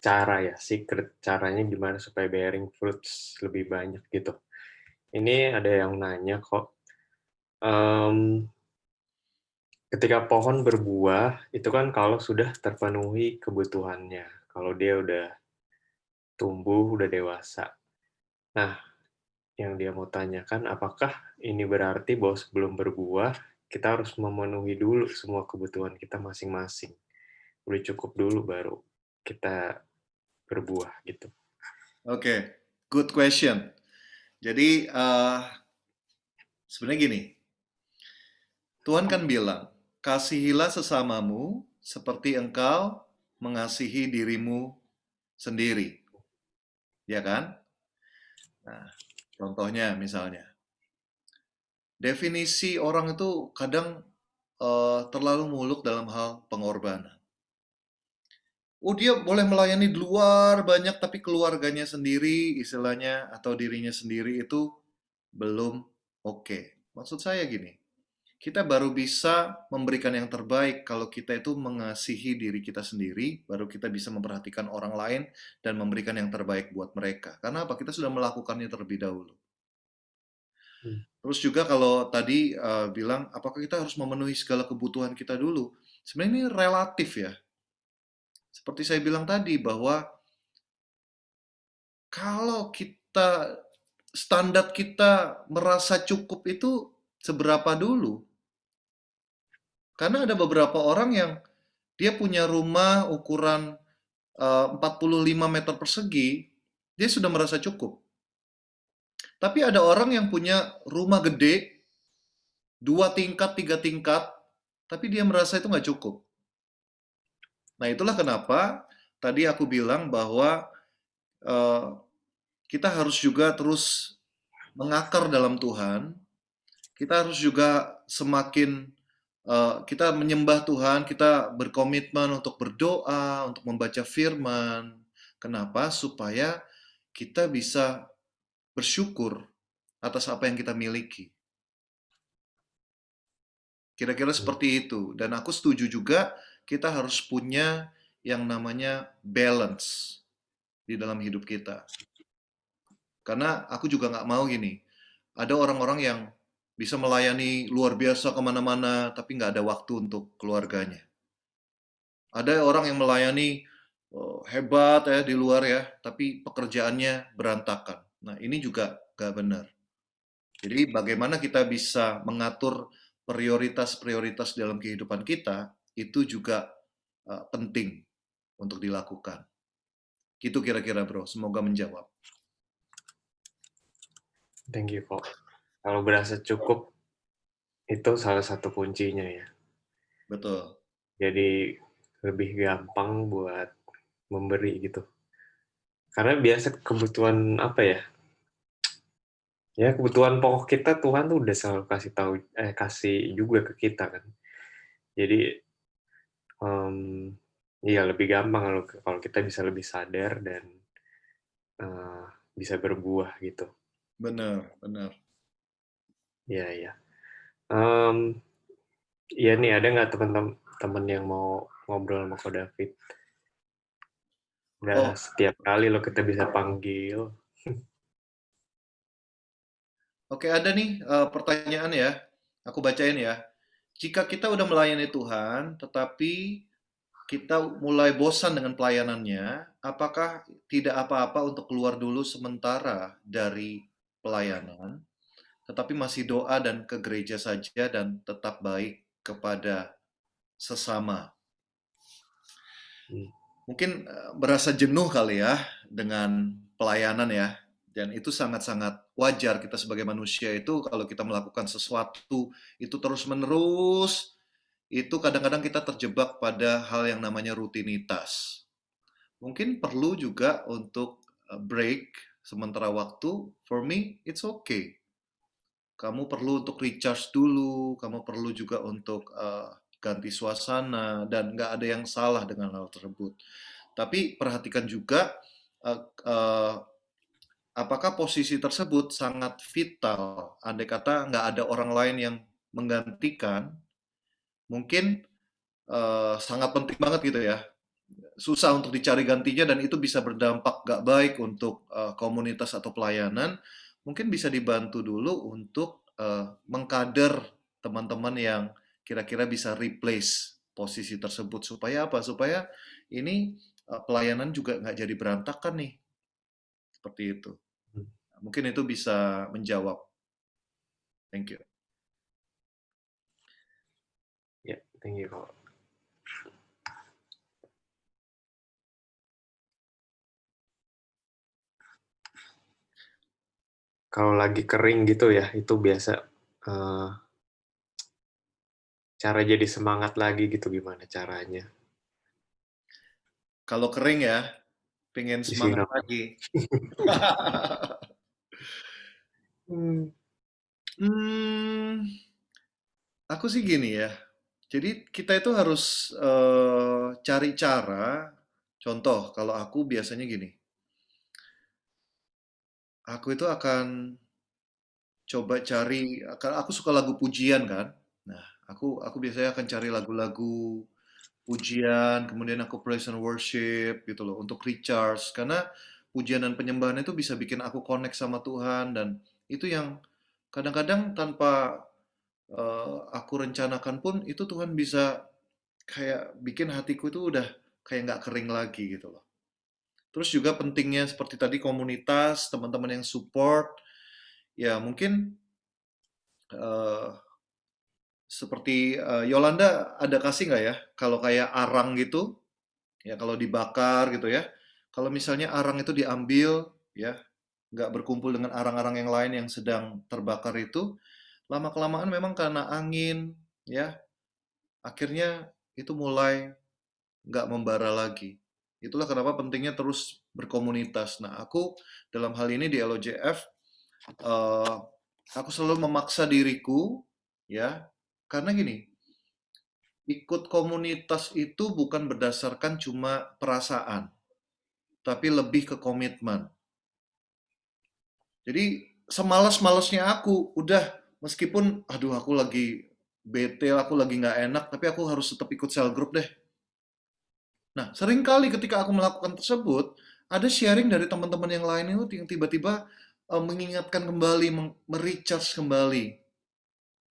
cara ya, secret caranya gimana supaya bearing fruits lebih banyak gitu. Ini ada yang nanya kok, ketika pohon berbuah itu kan kalau sudah terpenuhi kebutuhannya, kalau dia udah tumbuh, udah dewasa. Nah, yang dia mau tanyakan, apakah ini berarti bahwa sebelum berbuah kita harus memenuhi dulu semua kebutuhan kita masing-masing? Udah cukup dulu baru kita berbuah gitu. Oke, good question. Jadi sebenarnya gini, Tuhan kan bilang, kasihilah sesamamu seperti engkau mengasihi dirimu sendiri, ya kan? Nah, contohnya misalnya, definisi orang itu kadang terlalu muluk dalam hal pengorbanan. Oh, dia boleh melayani di luar banyak, tapi keluarganya sendiri, istilahnya, atau dirinya sendiri itu belum oke. Maksud saya gini, kita baru bisa memberikan yang terbaik kalau kita itu mengasihi diri kita sendiri, baru kita bisa memperhatikan orang lain dan memberikan yang terbaik buat mereka. Karena apa? Kita sudah melakukannya terlebih dahulu. Terus juga kalau tadi bilang, apakah kita harus memenuhi segala kebutuhan kita dulu? Sebenarnya ini relatif ya. Seperti saya bilang tadi, bahwa kalau kita, standar kita merasa cukup itu seberapa dulu? Karena ada beberapa orang yang dia punya rumah ukuran 45 meter persegi, dia sudah merasa cukup. Tapi ada orang yang punya rumah gede, 2 tingkat, 3 tingkat, tapi dia merasa itu nggak cukup. Nah, itulah kenapa tadi aku bilang bahwa kita harus juga terus mengakar dalam Tuhan. Kita harus juga semakin kita menyembah Tuhan, kita berkomitmen untuk berdoa, untuk membaca firman. Kenapa? Supaya kita bisa bersyukur atas apa yang kita miliki. Kira-kira seperti itu. Dan aku setuju juga kita harus punya yang namanya balance di dalam hidup kita. Karena aku juga nggak mau gini, ada orang-orang yang bisa melayani luar biasa kemana-mana, tapi nggak ada waktu untuk keluarganya. Ada orang yang melayani hebat ya di luar ya, tapi pekerjaannya berantakan. Nah, ini juga nggak benar. Jadi bagaimana kita bisa mengatur prioritas-prioritas dalam kehidupan kita, itu juga penting untuk dilakukan. Gitu kira-kira bro, semoga menjawab. Thank you kok. Kalau berasa cukup, itu salah satu kuncinya ya. Betul. Jadi lebih gampang buat memberi gitu. Karena biasa kebutuhan apa ya? Ya kebutuhan pokok kita Tuhan tuh udah selalu kasih tahu, kasih juga ke kita kan. Jadi iya lebih gampang kalau kita bisa lebih sadar dan bisa berbuah gitu. Benar, benar. Iya, iya. Iya nih, ada nggak teman-teman yang mau ngobrol sama Ko David? Nggak setiap kali lo kita bisa panggil. Oke, ada nih pertanyaan ya. Aku bacain ya. Jika kita udah melayani Tuhan, tetapi kita mulai bosan dengan pelayanannya, apakah tidak apa-apa untuk keluar dulu sementara dari pelayanan, tetapi masih doa dan ke gereja saja dan tetap baik kepada sesama? Mungkin berasa jenuh kali ya dengan pelayanan ya. Dan itu sangat-sangat wajar kita sebagai manusia itu kalau kita melakukan sesuatu itu terus-menerus, itu kadang-kadang kita terjebak pada hal yang namanya rutinitas. Mungkin perlu juga untuk break sementara waktu. For me, it's okay. Kamu perlu untuk recharge dulu, kamu perlu juga untuk ganti suasana, dan nggak ada yang salah dengan hal tersebut. Tapi perhatikan juga eh, eh, apakah posisi tersebut sangat vital, andai kata nggak ada orang lain yang menggantikan, mungkin sangat penting banget gitu ya. Susah untuk dicari gantinya dan itu bisa berdampak nggak baik untuk komunitas atau pelayanan. Mungkin bisa dibantu dulu untuk mengkader teman-teman yang kira-kira bisa replace posisi tersebut. Supaya apa? Supaya ini pelayanan juga nggak jadi berantakan nih. Seperti itu. Mungkin itu bisa menjawab. Thank you. Ya, thank you kok. Kalau lagi kering gitu ya, itu biasa cara jadi semangat lagi gitu gimana caranya? Kalau kering ya, pengen semangat Disiram. lagi. Aku sih gini ya. Jadi kita itu harus cari cara. Contoh, kalau aku biasanya gini. Aku itu akan coba cari, karena aku suka lagu pujian kan. Nah, aku biasanya akan cari lagu-lagu pujian, kemudian aku praise and worship gitu loh untuk recharge. Karena pujian dan penyembahan itu bisa bikin aku connect sama Tuhan dan itu yang kadang-kadang tanpa aku rencanakan pun itu Tuhan bisa kayak bikin hatiku itu udah kayak nggak kering lagi gitu loh. Terus juga pentingnya seperti tadi komunitas, teman-teman yang support, ya mungkin eh, seperti Yolanda ada kasih nggak ya, kalau kayak arang gitu, ya kalau dibakar gitu ya, kalau misalnya arang itu diambil, ya nggak berkumpul dengan arang-arang yang lain yang sedang terbakar itu, lama-kelamaan memang karena angin, ya akhirnya itu mulai nggak membara lagi. Itulah kenapa pentingnya terus berkomunitas. Nah, aku dalam hal ini di LOJF, eh, aku selalu memaksa diriku, ya, karena gini, ikut komunitas itu bukan berdasarkan cuma perasaan, tapi lebih ke komitmen. Jadi, semalas-malasnya aku, udah, meskipun, aduh aku lagi bete, aku lagi nggak enak, tapi aku harus tetap ikut cell group deh. Nah, seringkali ketika aku melakukan tersebut, ada sharing dari teman-teman yang lain itu yang tiba-tiba mengingatkan kembali, merecharge kembali.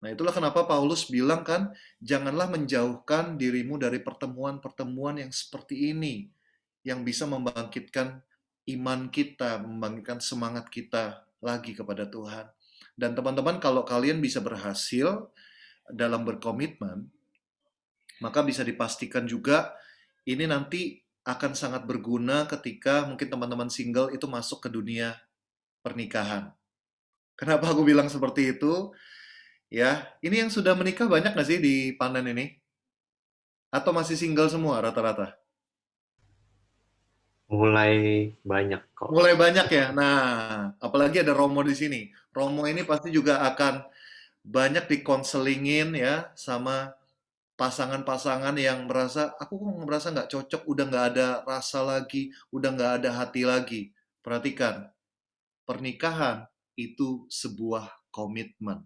Nah, itulah kenapa Paulus bilang kan, janganlah menjauhkan dirimu dari pertemuan-pertemuan yang seperti ini, yang bisa membangkitkan iman kita, membangkitkan semangat kita lagi kepada Tuhan. Dan teman-teman, kalau kalian bisa berhasil dalam berkomitmen, maka bisa dipastikan juga ini nanti akan sangat berguna ketika mungkin teman-teman single itu masuk ke dunia pernikahan. Kenapa aku bilang seperti itu? Ya, ini yang sudah menikah banyak nggak sih di panen ini? Atau masih single semua rata-rata? Mulai banyak kok. Mulai banyak ya. Nah, apalagi ada Romo di sini. Romo ini pasti juga akan banyak dikonselingin ya sama pasangan-pasangan yang merasa aku kok merasa nggak cocok, udah nggak ada rasa lagi, udah nggak ada hati lagi. Perhatikan, pernikahan itu sebuah komitmen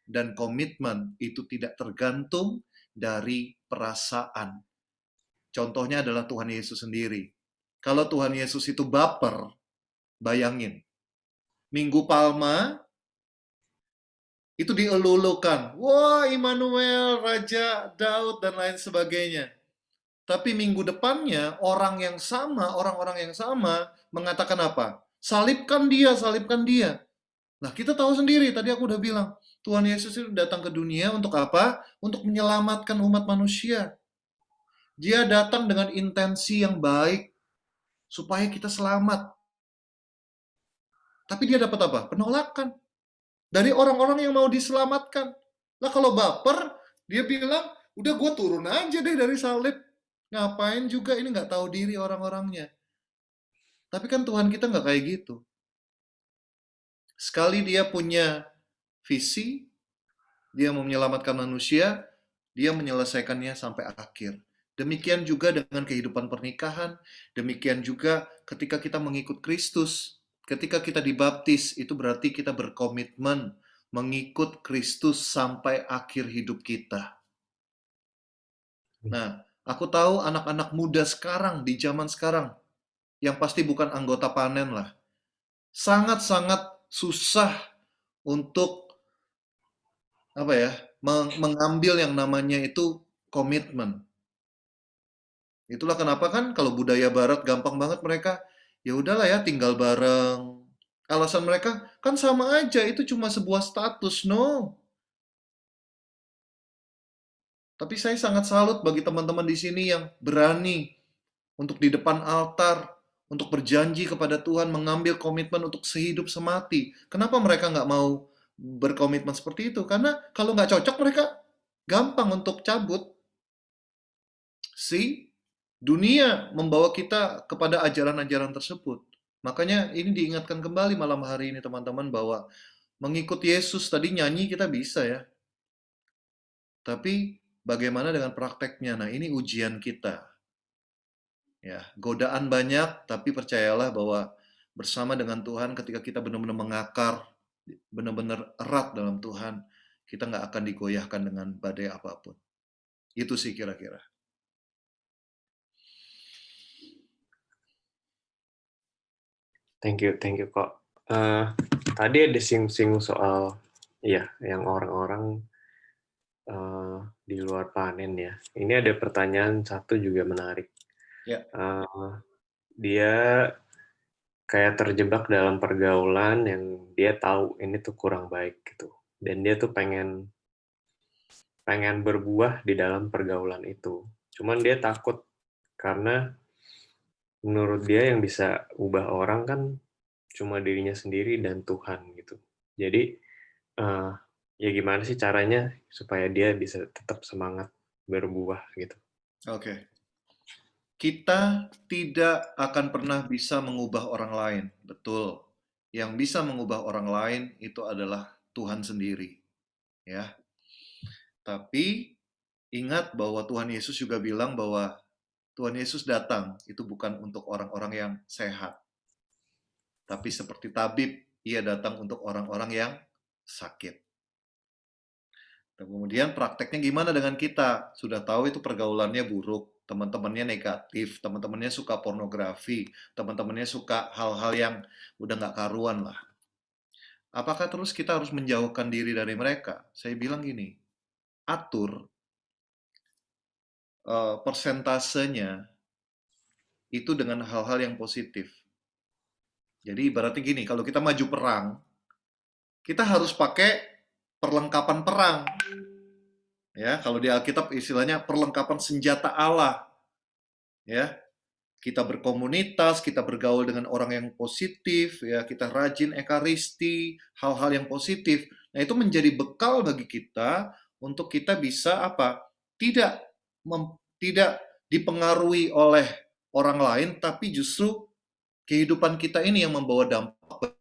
dan komitmen itu tidak tergantung dari perasaan. Contohnya adalah Tuhan Yesus sendiri. Kalau Tuhan Yesus itu baper, bayangin, Minggu Palma itu dielulukan. Wah, Immanuel, Raja Daud, dan lain sebagainya. Tapi minggu depannya, orang-orang yang sama mengatakan apa? Salibkan dia, salibkan dia. Nah, kita tahu sendiri, tadi aku udah bilang, Tuhan Yesus itu datang ke dunia untuk apa? Untuk menyelamatkan umat manusia. Dia datang dengan intensi yang baik, supaya kita selamat. Tapi dia dapat apa? Penolakan. Dari orang-orang yang mau diselamatkan. Lah kalau baper, dia bilang, udah gue turun aja deh dari salib. Ngapain juga, ini nggak tahu diri orang-orangnya. Tapi kan Tuhan kita nggak kayak gitu. Sekali dia punya visi, dia mau menyelamatkan manusia, dia menyelesaikannya sampai akhir. Demikian juga dengan kehidupan pernikahan, demikian juga ketika kita mengikut Kristus. Ketika kita dibaptis, itu berarti kita berkomitmen mengikut Kristus sampai akhir hidup kita. Nah, aku tahu anak-anak muda sekarang, di zaman sekarang, yang pasti bukan anggota panen lah, sangat-sangat susah untuk mengambil yang namanya itu komitmen. Itulah kenapa kan kalau budaya barat gampang banget mereka, ya udahlah ya tinggal bareng. Alasan mereka kan sama aja, itu cuma sebuah status, no. Tapi saya sangat salut bagi teman-teman di sini yang berani untuk di depan altar, untuk berjanji kepada Tuhan, mengambil komitmen untuk sehidup semati. Kenapa mereka nggak mau berkomitmen seperti itu? Karena kalau nggak cocok mereka gampang untuk cabut. Dunia membawa kita kepada ajaran-ajaran tersebut. Makanya ini diingatkan kembali malam hari ini teman-teman bahwa mengikut Yesus tadi nyanyi kita bisa ya. Tapi bagaimana dengan prakteknya? Nah, ini ujian kita. Ya, godaan banyak, tapi percayalah bahwa bersama dengan Tuhan ketika kita benar-benar mengakar, benar-benar erat dalam Tuhan, kita nggak akan digoyahkan dengan badai apapun. Itu sih kira-kira. Thank you kok. Tadi ada singgung soal yang orang-orang di luar panen ya. Ini ada pertanyaan satu juga menarik. Ya. Dia kayak terjebak dalam pergaulan yang dia tahu ini tuh kurang baik gitu. Dan dia tuh pengen berbuah di dalam pergaulan itu. Cuman dia takut karena menurut dia yang bisa ubah orang kan cuma dirinya sendiri dan Tuhan gitu. Jadi ya gimana sih caranya supaya dia bisa tetap semangat berbuah gitu. Oke. Kita tidak akan pernah bisa mengubah orang lain, betul. Yang bisa mengubah orang lain itu adalah Tuhan sendiri, ya. Tapi ingat bahwa Tuhan Yesus juga bilang bahwa Tuhan Yesus datang itu bukan untuk orang-orang yang sehat. Tapi seperti tabib, ia datang untuk orang-orang yang sakit. Dan kemudian prakteknya gimana dengan kita? Sudah tahu itu pergaulannya buruk, teman-temannya negatif, teman-temannya suka pornografi, teman-temannya suka hal-hal yang udah nggak karuan lah. Apakah terus kita harus menjauhkan diri dari mereka? Saya bilang gini, atur persentasenya itu dengan hal-hal yang positif. Jadi ibaratnya gini, kalau kita maju perang, kita harus pakai perlengkapan perang. Ya, kalau di Alkitab istilahnya perlengkapan senjata Allah. Ya, kita berkomunitas, kita bergaul dengan orang yang positif, ya, kita rajin ekaristi, hal-hal yang positif. Nah, itu menjadi bekal bagi kita untuk kita bisa apa? Tidak dipengaruhi oleh orang lain, tapi justru kehidupan kita ini yang membawa dampak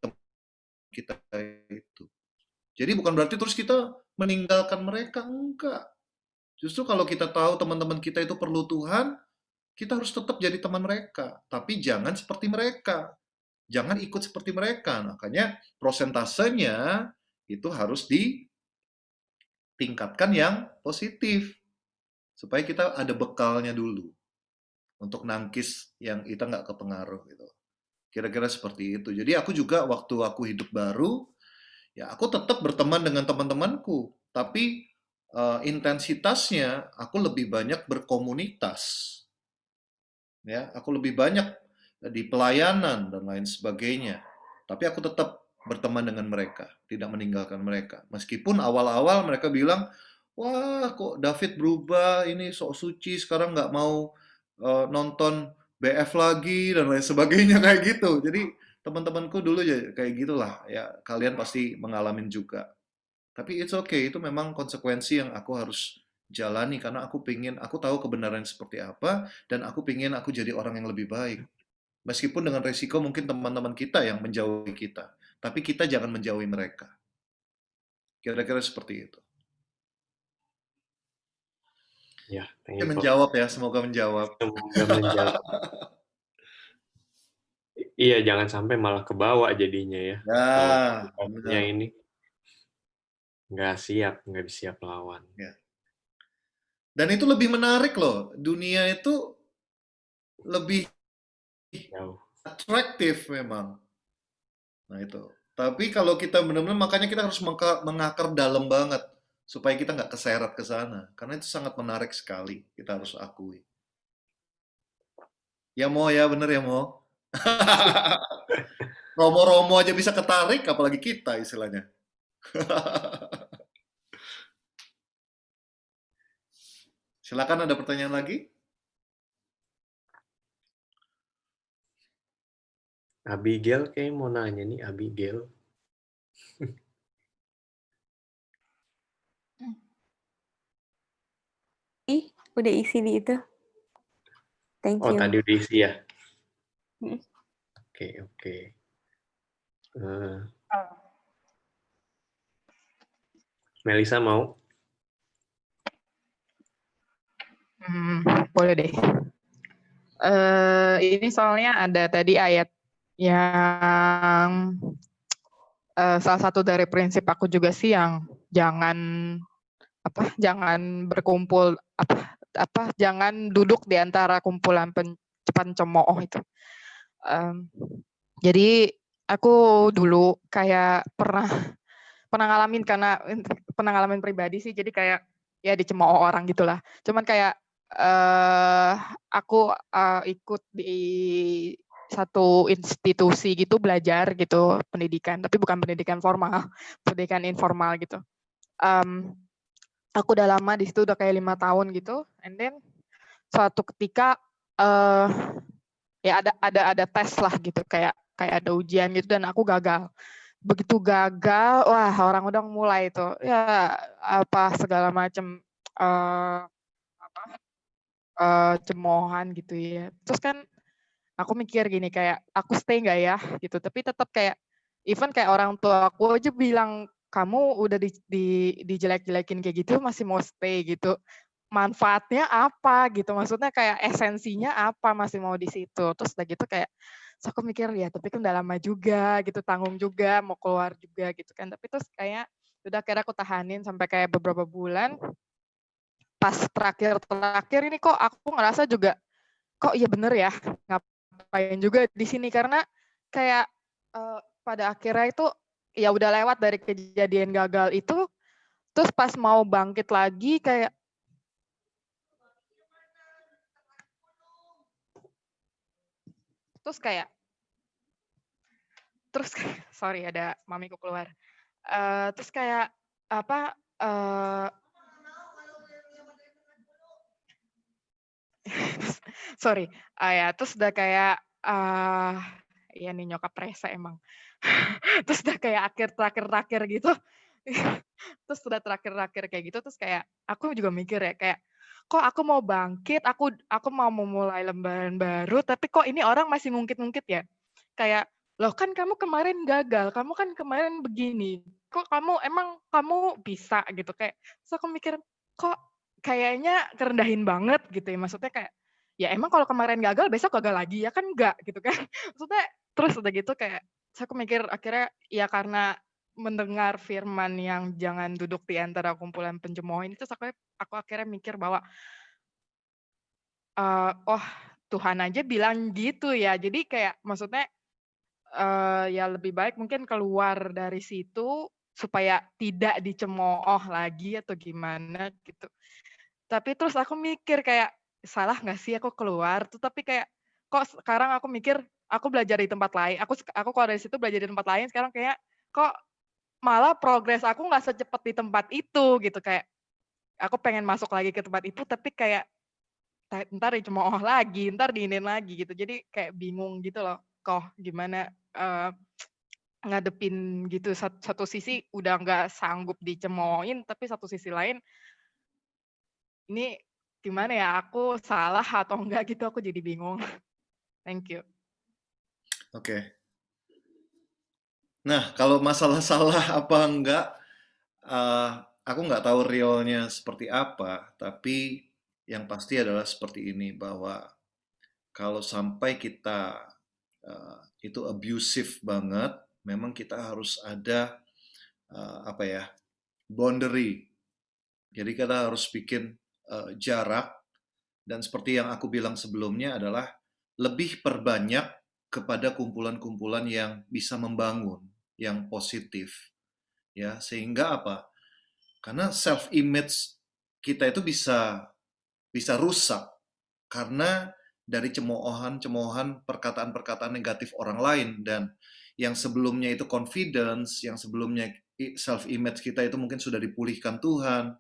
kita itu. Jadi bukan berarti terus kita meninggalkan mereka, enggak. Justru kalau kita tahu teman-teman kita itu perlu Tuhan, kita harus tetap jadi teman mereka. Tapi jangan seperti mereka. Jangan ikut seperti mereka. Makanya prosentasenya itu harus ditingkatkan yang positif. Supaya kita ada bekalnya dulu. Untuk nangkis yang kita nggak kepengaruh. Gitu. Kira-kira seperti itu. Jadi aku juga waktu aku hidup baru, ya aku tetap berteman dengan teman-temanku. Tapi intensitasnya aku lebih banyak berkomunitas. Ya, aku lebih banyak di pelayanan dan lain sebagainya. Tapi aku tetap berteman dengan mereka, tidak meninggalkan mereka. Meskipun awal-awal mereka bilang, wah kok David berubah, ini sok suci, sekarang nggak mau nonton BF lagi, dan lain sebagainya kayak gitu. Jadi teman-temanku dulu ya kayak gitulah, ya kalian pasti mengalami juga. Tapi it's okay, itu memang konsekuensi yang aku harus jalani karena aku tahu kebenaran seperti apa dan aku pingin aku jadi orang yang lebih baik. Meskipun dengan resiko mungkin teman-teman kita yang menjauhi kita, tapi kita jangan menjauhi mereka. Kira-kira seperti itu. Ya, thank Ya, you kok. menjawab ya, semoga menjawab. Semoga menjawab. Iya, jangan sampai malah kebawa jadinya ya. Kalau Nah, komunikasinya benar. ini nggak siap, nggak siap lawan. Ya. Dan itu lebih menarik loh. Dunia itu lebih Jauh. atraktif memang. Nah itu. Tapi kalau kita benar-benar, makanya kita harus mengakar dalam banget supaya kita nggak keseret ke sana. Karena itu sangat menarik sekali. Kita harus akui. Ya Mo ya, bener ya Mo. Romo-romo aja bisa ketarik, apalagi kita istilahnya. Silakan, ada pertanyaan lagi? Abigail kayak mau nanya nih, Abigail. Udah isi di itu. Thank Oh, you. tadi udah isi ya? Mm. Oke. Eh, Melisa mau? Boleh deh. Ini soalnya ada tadi ayat yang salah satu dari prinsip aku juga sih yang jangan berkumpul jangan duduk di antara kumpulan pencemooh itu. Jadi aku dulu kayak pernah ngalamin pribadi sih, jadi kayak ya dicemooh orang gitulah. Cuman kayak aku ikut di satu institusi gitu, belajar gitu, pendidikan, tapi bukan pendidikan formal, pendidikan informal gitu. Aku udah lama di situ, udah kayak 5 tahun gitu, and then suatu ketika ya ada tes lah gitu, kayak ada ujian gitu, dan aku gagal. Begitu gagal, wah orang udah mulai itu ya segala macam cemoohan gitu ya. Terus kan aku mikir gini, kayak aku stay nggak ya gitu, tapi tetap kayak even kayak orang tua aku aja bilang, kamu udah dijelek-jelekin kayak gitu masih mau stay gitu, manfaatnya apa gitu, maksudnya kayak esensinya apa masih mau di situ. Terus udah gitu kayak aku mikir ya, tapi kan udah lama juga gitu, tanggung juga, mau keluar juga gitu kan. Tapi terus kayak udah akhirnya aku tahanin sampai kayak beberapa bulan. Pas terakhir ini kok aku ngerasa juga, kok iya bener ya, ngapain juga di sini, karena kayak pada akhirnya itu ya udah lewat dari kejadian gagal itu, terus pas mau bangkit lagi kayak sorry ada mamiku keluar. Terus kayak sorry, ya terus udah kayak ya nih nyokap rese emang. Terus udah kayak terakhir gitu. Terus udah terakhir kayak gitu, terus kayak aku juga mikir ya, kayak kok aku mau bangkit, aku mau memulai lembaran baru, tapi kok ini orang masih ngungkit-ngungkit ya. Kayak, loh kan kamu kemarin gagal, kamu kan kemarin begini, kok emang kamu bisa gitu, kayak terus aku mikir, kok kayaknya kerendahin banget gitu ya, maksudnya kayak, ya emang kalau kemarin gagal, besok gagal lagi, ya kan enggak gitu kan. Maksudnya terus udah gitu kayak, terus aku mikir akhirnya ya karena mendengar firman yang jangan duduk di antara kumpulan pencemooh ini, terus aku akhirnya mikir bahwa, oh Tuhan aja bilang gitu ya, jadi kayak maksudnya ya lebih baik mungkin keluar dari situ supaya tidak dicemooh lagi atau gimana gitu. Tapi terus aku mikir kayak, salah nggak sih aku keluar tuh, tapi kayak kok sekarang aku mikir, aku belajar di tempat lain, aku keluar dari situ belajar di tempat lain, sekarang kayak kok malah progres aku nggak secepat di tempat itu gitu, kayak aku pengen masuk lagi ke tempat itu, tapi kayak entar dicemooh lagi, entar diinin lagi gitu. Jadi kayak bingung gitu loh, kok gimana ngadepin gitu. Satu sisi udah nggak sanggup dicemoohin, tapi satu sisi lain ini gimana ya, aku salah atau enggak gitu, aku jadi bingung. Thank you. Oke. Nah, kalau masalah salah apa enggak, aku nggak tahu realnya seperti apa, tapi yang pasti adalah seperti ini, bahwa kalau sampai kita itu abusive banget, memang kita harus ada apa ya, boundary. Jadi kita harus bikin jarak, dan seperti yang aku bilang sebelumnya adalah lebih perbanyak kepada kumpulan-kumpulan yang bisa membangun, yang positif, ya. Sehingga apa? Karena self image kita itu bisa rusak karena dari cemoohan-cemoohan, perkataan-perkataan negatif orang lain, dan yang sebelumnya itu confidence, yang sebelumnya self image kita itu mungkin sudah dipulihkan Tuhan,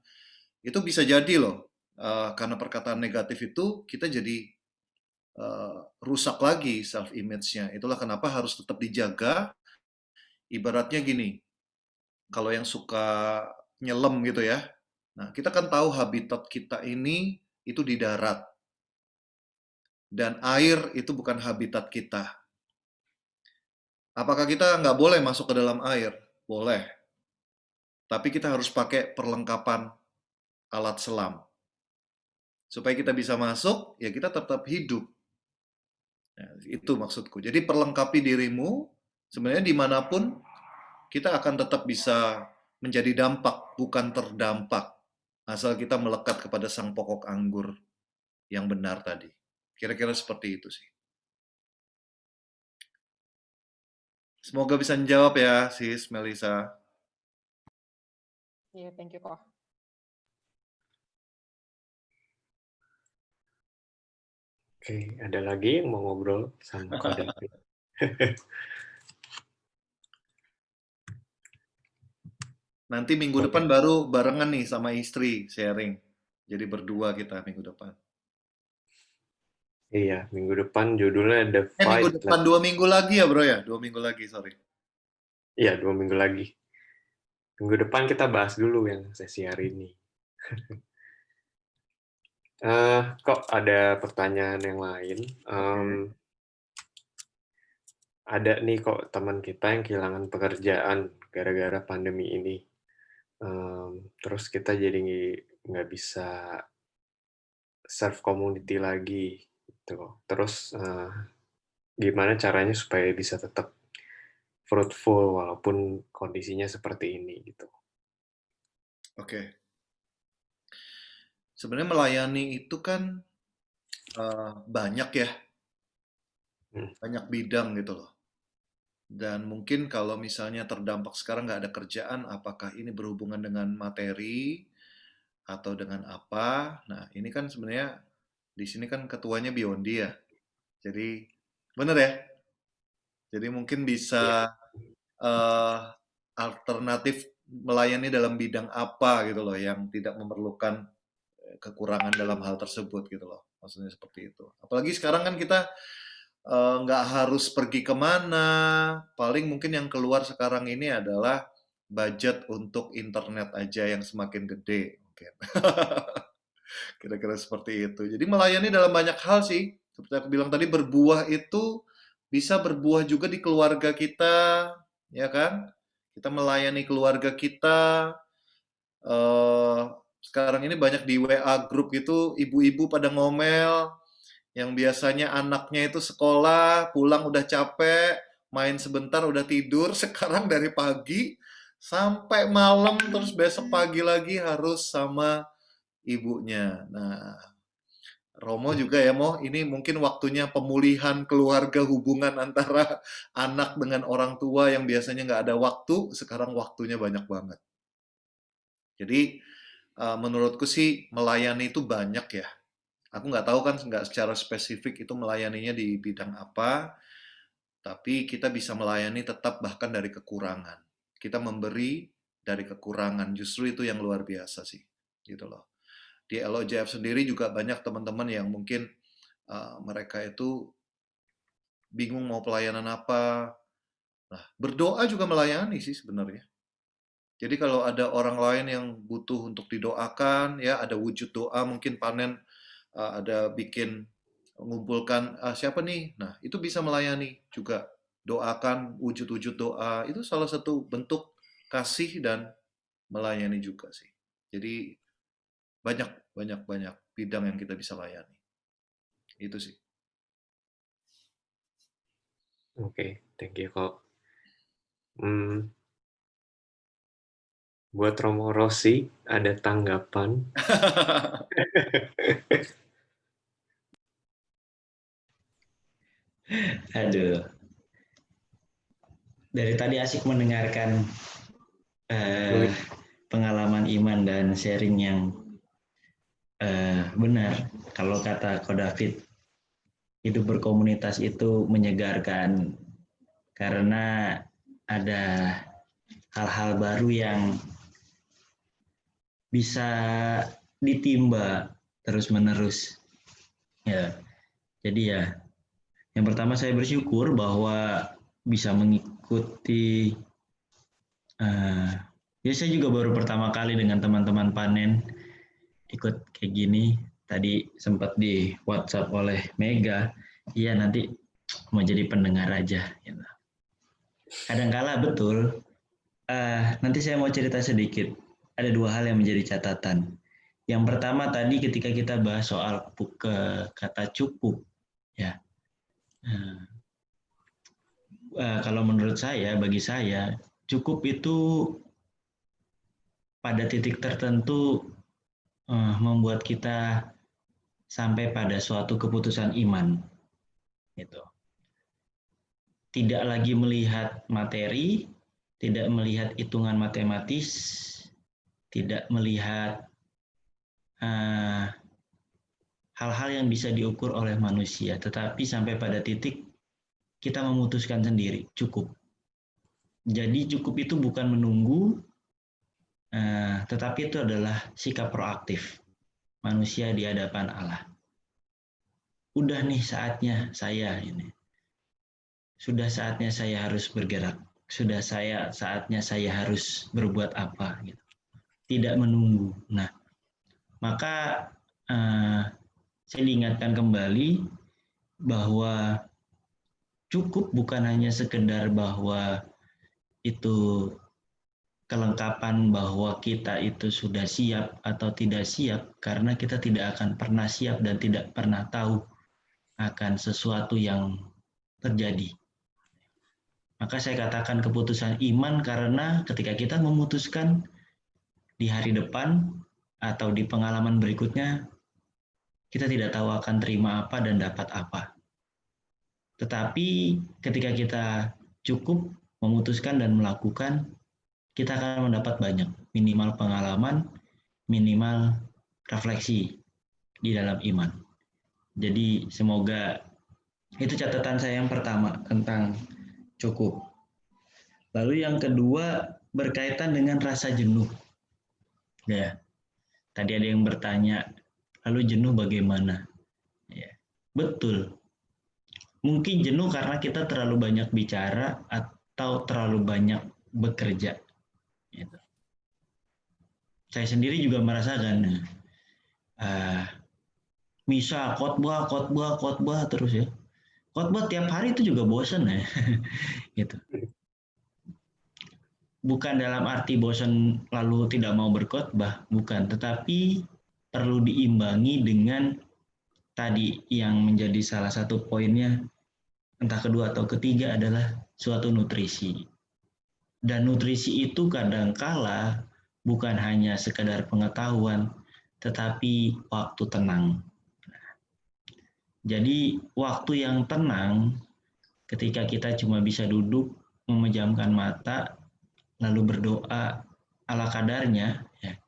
itu bisa jadi loh, karena perkataan negatif itu kita jadi rusak lagi self image-nya. Itulah kenapa harus tetap dijaga. Ibaratnya gini, kalau yang suka nyelam gitu ya, nah kita kan tahu habitat kita ini itu di darat, dan air itu bukan habitat kita. Apakah kita nggak boleh masuk ke dalam air? Boleh. Tapi kita harus pakai perlengkapan alat selam. Supaya kita bisa masuk, ya kita tetap hidup. Nah, itu maksudku. Jadi perlengkapi dirimu, sebenarnya dimanapun, kita akan tetap bisa menjadi dampak, bukan terdampak. Asal kita melekat kepada sang pokok anggur yang benar tadi. Kira-kira seperti itu sih. Semoga bisa menjawab ya, Sis Melisa. Iya, thank you kok. Oke, ada lagi yang mau ngobrol sama Kak David? Nanti minggu depan baru barengan nih sama istri sharing. Jadi berdua kita minggu depan. Iya, minggu depan judulnya The Minggu Fight. depan 2 minggu lagi ya bro ya? 2 minggu lagi, sorry. Iya, 2 minggu lagi. Minggu depan kita bahas dulu yang sesi hari ini. Kok ada pertanyaan yang lain? Ada nih kok teman kita yang kehilangan pekerjaan gara-gara pandemi ini. Terus kita jadi nggak bisa serve community lagi. Gitu. Terus gimana caranya supaya bisa tetap fruitful walaupun kondisinya seperti ini gitu. Oke. Sebenarnya melayani itu kan banyak ya. Banyak bidang gitu loh. Dan mungkin kalau misalnya terdampak sekarang nggak ada kerjaan, apakah ini berhubungan dengan materi atau dengan apa? Nah, ini kan sebenarnya di sini kan ketuanya Biondi ya. Jadi bener ya. Jadi mungkin bisa alternatif melayani dalam bidang apa gitu loh, yang tidak memerlukan kekurangan dalam hal tersebut gitu loh. Maksudnya seperti itu. Apalagi sekarang kan kita nggak harus pergi kemana, paling mungkin yang keluar sekarang ini adalah budget untuk internet aja yang semakin gede mungkin. Kira-kira seperti itu. Jadi melayani dalam banyak hal sih, seperti aku bilang tadi, berbuah itu bisa berbuah juga di keluarga kita, ya kan? Kita melayani keluarga kita. Sekarang ini banyak di WA grup itu, ibu-ibu pada ngomel, yang biasanya anaknya itu sekolah, pulang udah capek, main sebentar udah tidur, sekarang dari pagi sampai malam, terus besok pagi lagi harus sama ibunya. Nah, Romo juga ya, Mo, ini mungkin waktunya pemulihan keluarga, hubungan antara anak dengan orang tua yang biasanya nggak ada waktu, sekarang waktunya banyak banget. Jadi, menurutku sih melayani itu banyak ya. Aku nggak tahu kan, nggak secara spesifik itu melayaninya di bidang apa, tapi kita bisa melayani tetap bahkan dari kekurangan. Kita memberi dari kekurangan, justru itu yang luar biasa sih, gitu loh. Di LOJF sendiri juga banyak teman-teman yang mungkin mereka itu bingung mau pelayanan apa. Nah, berdoa juga melayani sih sebenarnya. Jadi kalau ada orang lain yang butuh untuk didoakan, ya ada wujud doa, mungkin panen, ada bikin mengumpulkan siapa nih, nah itu bisa melayani juga, doakan wujud-wujud doa, itu salah satu bentuk kasih dan melayani juga sih. Jadi banyak banyak bidang yang kita bisa layani. Itu sih. Oke, thank you kok. Buat Romo Rossi, ada tanggapan? Aduh, dari tadi asik mendengarkan pengalaman iman dan sharing yang benar. Kalau kata Ko David, hidup berkomunitas itu menyegarkan karena ada hal-hal baru yang bisa ditimba terus-menerus. Ya, jadi ya, yang pertama saya bersyukur bahwa bisa mengikuti. Ya saya juga baru pertama kali dengan teman-teman panen ikut kayak gini. Tadi sempat di WhatsApp oleh Mega, iya nanti mau jadi pendengar aja. Gitu. Kadangkala betul. Nanti saya mau cerita sedikit. Ada 2 hal yang menjadi catatan. Yang pertama tadi ketika kita bahas soal kata cukup, ya. Kalau menurut saya, bagi saya, cukup itu pada titik tertentu membuat kita sampai pada suatu keputusan iman. Gitu. Tidak lagi melihat materi, tidak melihat hitungan matematis, tidak melihat hal-hal yang bisa diukur oleh manusia, tetapi sampai pada titik kita memutuskan sendiri, cukup. Jadi cukup itu bukan menunggu, tetapi itu adalah sikap proaktif manusia di hadapan Allah. Udah nih saatnya saya ini. Sudah saatnya saya harus bergerak. Sudah saatnya saya harus berbuat apa gitu. Tidak menunggu. Nah, maka saya diingatkan kembali bahwa cukup bukan hanya sekedar bahwa itu kelengkapan bahwa kita itu sudah siap atau tidak siap, karena kita tidak akan pernah siap dan tidak pernah tahu akan sesuatu yang terjadi. Maka saya katakan keputusan iman karena ketika kita memutuskan di hari depan atau di pengalaman berikutnya, kita tidak tahu akan terima apa dan dapat apa. Tetapi ketika kita cukup memutuskan dan melakukan, kita akan mendapat banyak, minimal pengalaman, minimal refleksi di dalam iman. Jadi semoga itu catatan saya yang pertama tentang cukup. Lalu yang kedua berkaitan dengan rasa jenuh. Ya, tadi ada yang bertanya, lalu jenuh bagaimana? Ya, betul. Mungkin jenuh karena kita terlalu banyak bicara atau terlalu banyak bekerja. Gitu. Saya sendiri juga merasakan misal khotbah terus ya. Khotbah tiap hari itu juga bosan ya. Gitu. Bukan dalam arti bosan lalu tidak mau berkhotbah, bukan, tetapi perlu diimbangi dengan tadi yang menjadi salah satu poinnya, entah kedua atau ketiga adalah suatu nutrisi. Dan nutrisi itu kadangkala bukan hanya sekadar pengetahuan, tetapi waktu tenang. Jadi waktu yang tenang ketika kita cuma bisa duduk, memejamkan mata, lalu berdoa ala kadarnya, ya.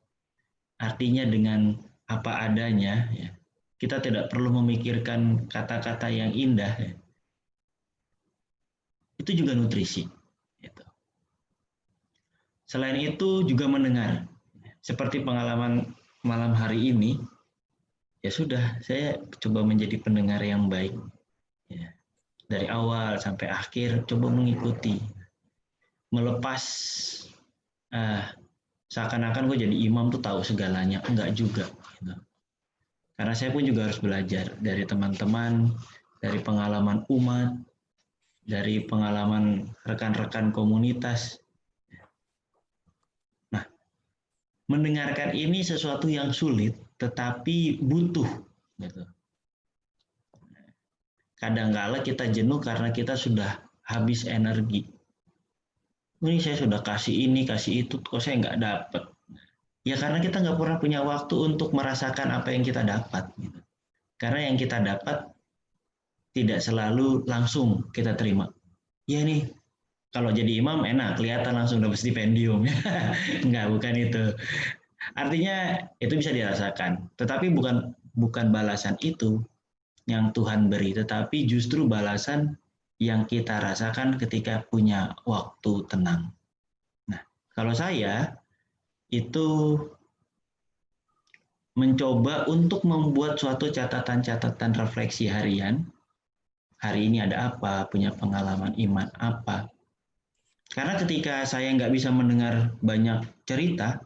Artinya dengan apa adanya, ya. Kita tidak perlu memikirkan kata-kata yang indah, ya. Itu juga nutrisi. Gitu. Selain itu juga mendengar, seperti pengalaman malam hari ini, ya sudah, saya coba menjadi pendengar yang baik. Ya. Dari awal sampai akhir, coba mengikuti. Melepas seakan-akan gue jadi imam tuh tahu segalanya, enggak juga. Gitu. Karena saya pun juga harus belajar dari teman-teman, dari pengalaman umat, dari pengalaman rekan-rekan komunitas. Nah, mendengarkan ini sesuatu yang sulit, tetapi butuh gitu. Kadangkala kita jenuh karena kita sudah habis energi. Ini saya sudah kasih ini, kasih itu, kok saya nggak dapat. Ya karena kita nggak pernah punya waktu untuk merasakan apa yang kita dapat. Gitu. Karena yang kita dapat tidak selalu langsung kita terima. Ya nih, kalau jadi imam enak, kelihatan langsung dapat stipendium. Enggak, bukan itu. Artinya itu bisa dirasakan, tetapi bukan balasan itu yang Tuhan beri, tetapi justru balasan yang kita rasakan ketika punya waktu tenang. Nah, kalau saya itu mencoba untuk membuat suatu catatan-catatan refleksi harian. Hari ini ada apa, punya pengalaman iman apa. Karena ketika saya nggak bisa mendengar banyak cerita,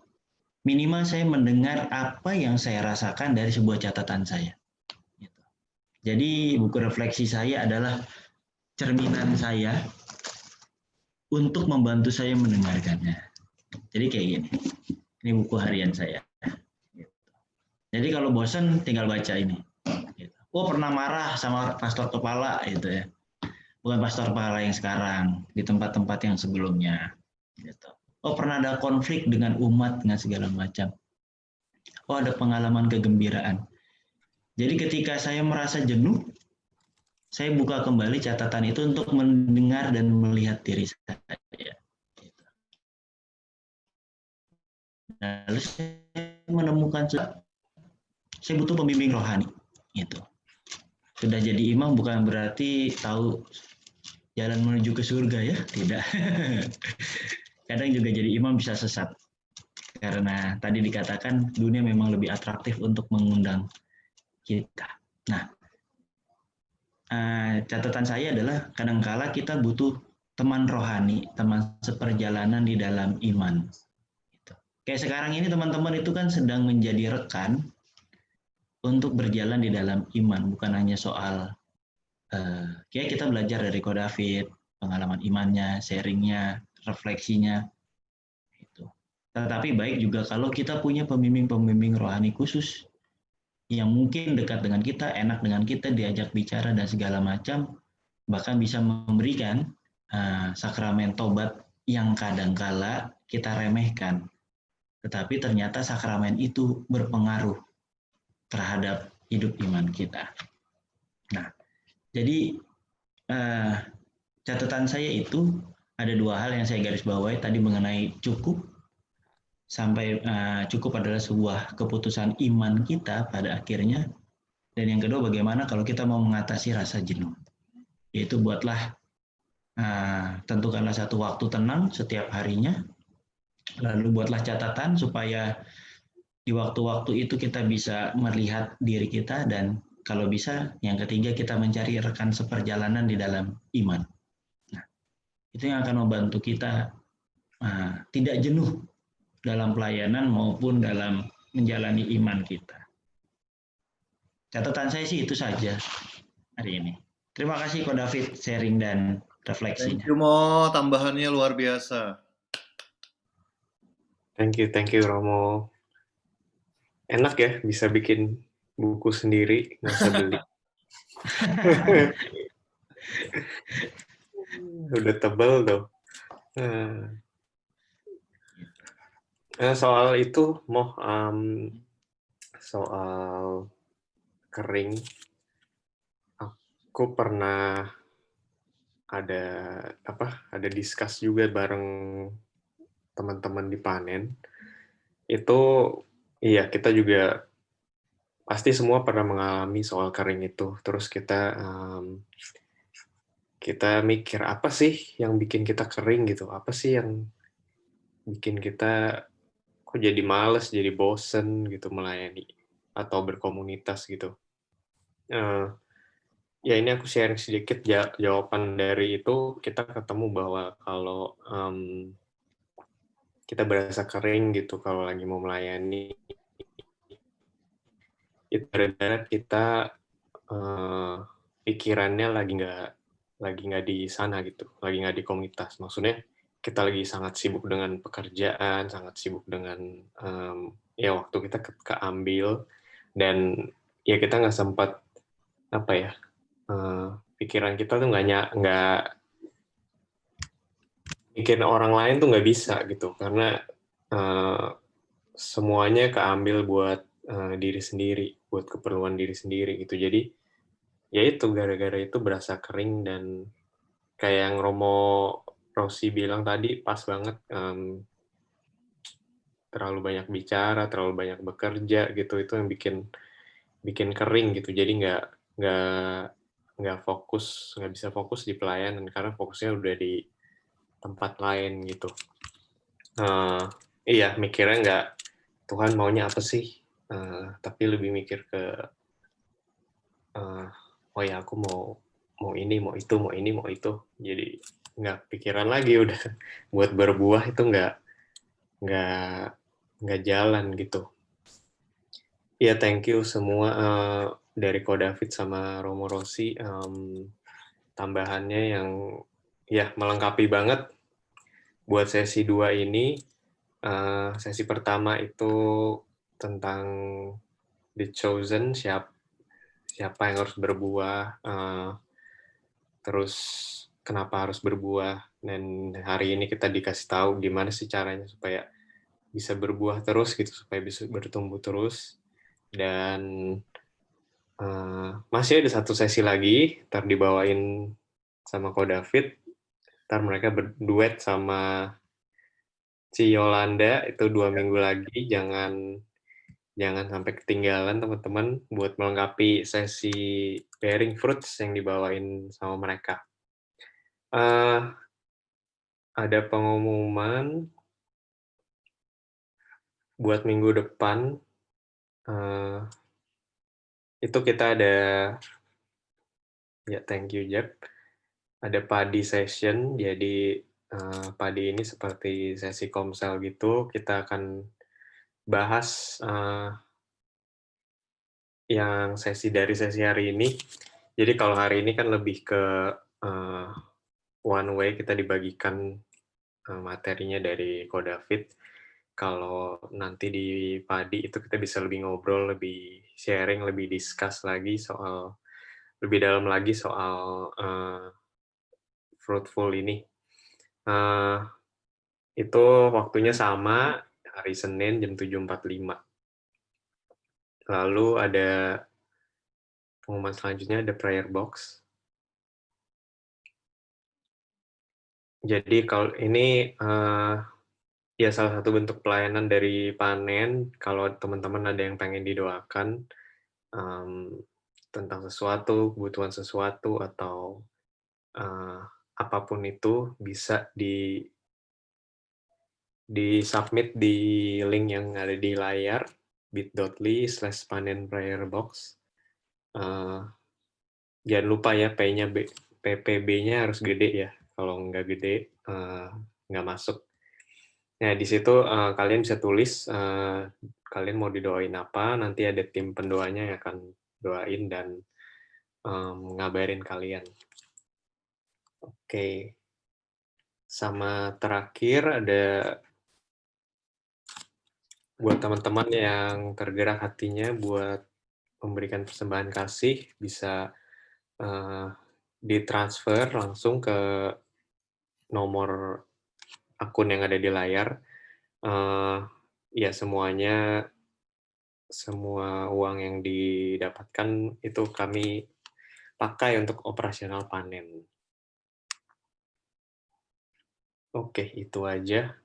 minimal saya mendengar apa yang saya rasakan dari sebuah catatan saya. Jadi buku refleksi saya adalah cerminan saya untuk membantu saya mendengarkannya. Jadi kayak gini, ini buku harian saya. Jadi kalau bosan tinggal baca ini. Oh pernah marah sama pastor kepala gitu ya. Bukan pastor kepala yang sekarang, di tempat-tempat yang sebelumnya. Gitu. Oh pernah ada konflik dengan umat, dengan segala macam. Oh ada pengalaman kegembiraan. Jadi ketika saya merasa jenuh, saya buka kembali catatan itu untuk mendengar dan melihat diri saya. Lalu saya menemukan, saya butuh pembimbing rohani. Gitu. Sudah jadi imam bukan berarti tahu jalan menuju ke surga ya, tidak. Kadang juga jadi imam bisa sesat. Karena tadi dikatakan dunia memang lebih atraktif untuk mengundang kita. Nah, catatan saya adalah kadangkala kita butuh teman rohani, teman seperjalanan di dalam iman. Kayak sekarang ini teman-teman itu kan sedang menjadi rekan untuk berjalan di dalam iman, bukan hanya soal kayak kita belajar dari Ko David, pengalaman imannya, sharingnya, refleksinya. Itu. Tetapi baik juga kalau kita punya pembimbing-pembimbing rohani khusus yang mungkin dekat dengan kita, enak dengan kita, diajak bicara dan segala macam, bahkan bisa memberikan sakramen tobat yang kadangkala kita remehkan. Tetapi ternyata sakramen itu berpengaruh terhadap hidup iman kita. Nah, jadi catatan saya itu ada dua hal yang saya garis bawahi tadi mengenai cukup. Sampai cukup adalah sebuah keputusan iman kita pada akhirnya. Dan yang kedua bagaimana kalau kita mau mengatasi rasa jenuh. Yaitu buatlah, tentukanlah satu waktu tenang setiap harinya. Lalu buatlah catatan supaya di waktu-waktu itu kita bisa melihat diri kita dan kalau bisa, yang ketiga kita mencari rekan seperjalanan di dalam iman. Nah, itu yang akan membantu kita tidak jenuh dalam pelayanan maupun dalam menjalani iman kita. Catatan saya sih itu saja hari ini. Terima kasih Ko David sharing dan refleksinya. Thank you Mo, tambahannya luar biasa. Thank you Romo. Enak ya bisa bikin buku sendiri, nggak usah beli. Udah tebal tuh. Soal itu, Moh, soal kering, aku pernah ada discuss juga bareng teman-teman di panen. Itu, iya kita juga pasti semua pernah mengalami soal kering itu. Terus kita mikir apa sih yang bikin kita kering gitu? Apa sih yang bikin kita kok jadi males, jadi bosen gitu melayani atau berkomunitas gitu? Ya ini aku sharing sedikit jawaban dari itu. Kita ketemu bahwa kalau kita berasa kering gitu kalau lagi mau melayani, itu gara-gara kita pikirannya lagi nggak di sana gitu, lagi nggak di komunitas. Maksudnya kita lagi sangat sibuk dengan pekerjaan, sangat sibuk dengan ya waktu kita keambil, Dan ya kita nggak sempat apa ya, pikiran kita tuh nggak mikirin orang lain tuh nggak bisa gitu, karena semuanya keambil buat diri sendiri, buat keperluan diri sendiri gitu. Jadi ya itu, gara-gara itu berasa kering, dan kayak yang Romo Rossi bilang tadi pas banget, terlalu banyak bicara, terlalu banyak bekerja gitu, itu yang bikin kering gitu. Jadi nggak fokus, nggak bisa fokus di pelayanan karena fokusnya udah di tempat lain gitu. Iya, mikirnya nggak Tuhan maunya apa sih, tapi lebih mikir ke oh ya aku mau ini, mau itu, mau ini, mau itu. Jadi nggak pikiran lagi udah buat berbuah itu nggak jalan gitu. Ya, thank you semua dari Ko David sama Romo Rossi, tambahannya yang ya melengkapi banget buat sesi 2 ini. Sesi pertama itu tentang The Chosen, siapa yang harus berbuah, terus kenapa harus berbuah, dan hari ini kita dikasih tahu gimana sih caranya supaya bisa berbuah terus gitu, supaya bisa bertumbuh terus. Dan masih ada satu sesi lagi, ntar dibawain sama Ko David, ntar mereka berduet sama Ci Yolanda, itu 2 minggu lagi, jangan sampai ketinggalan teman-teman buat melengkapi sesi Bearing Fruits yang dibawain sama mereka. Ada pengumuman buat minggu depan, itu kita ada, ya thank you Jeb, ada padi session. Jadi padi ini seperti sesi komsel gitu, kita akan bahas yang dari sesi hari ini. Jadi kalau hari ini kan lebih ke one way, kita dibagikan materinya dari Ko David. Kalau nanti di padi itu kita bisa lebih ngobrol, lebih sharing, lebih discuss lagi lebih dalam lagi soal fruitful ini. Itu waktunya sama, hari Senin jam 7.45. Lalu ada pengumuman selanjutnya, ada prayer box. Jadi kalau ini ya salah satu bentuk pelayanan dari Panen, kalau teman-teman ada yang pengen didoakan tentang sesuatu, kebutuhan sesuatu, atau apapun itu, bisa di-submit di link yang ada di layar, bit.ly/panenprayerbox. Jangan lupa ya, PPB-nya harus gede ya, kalau nggak gede, nggak masuk. Nah, di situ kalian bisa tulis kalian mau didoain apa, nanti ada tim pendoanya yang akan doain dan ngabarin kalian. Oke. Sama terakhir ada buat teman-teman yang tergerak hatinya buat memberikan persembahan kasih, bisa ditransfer langsung ke nomor akun yang ada di layar. Ya, semua uang yang didapatkan itu kami pakai untuk operasional Panen. Oke, itu aja.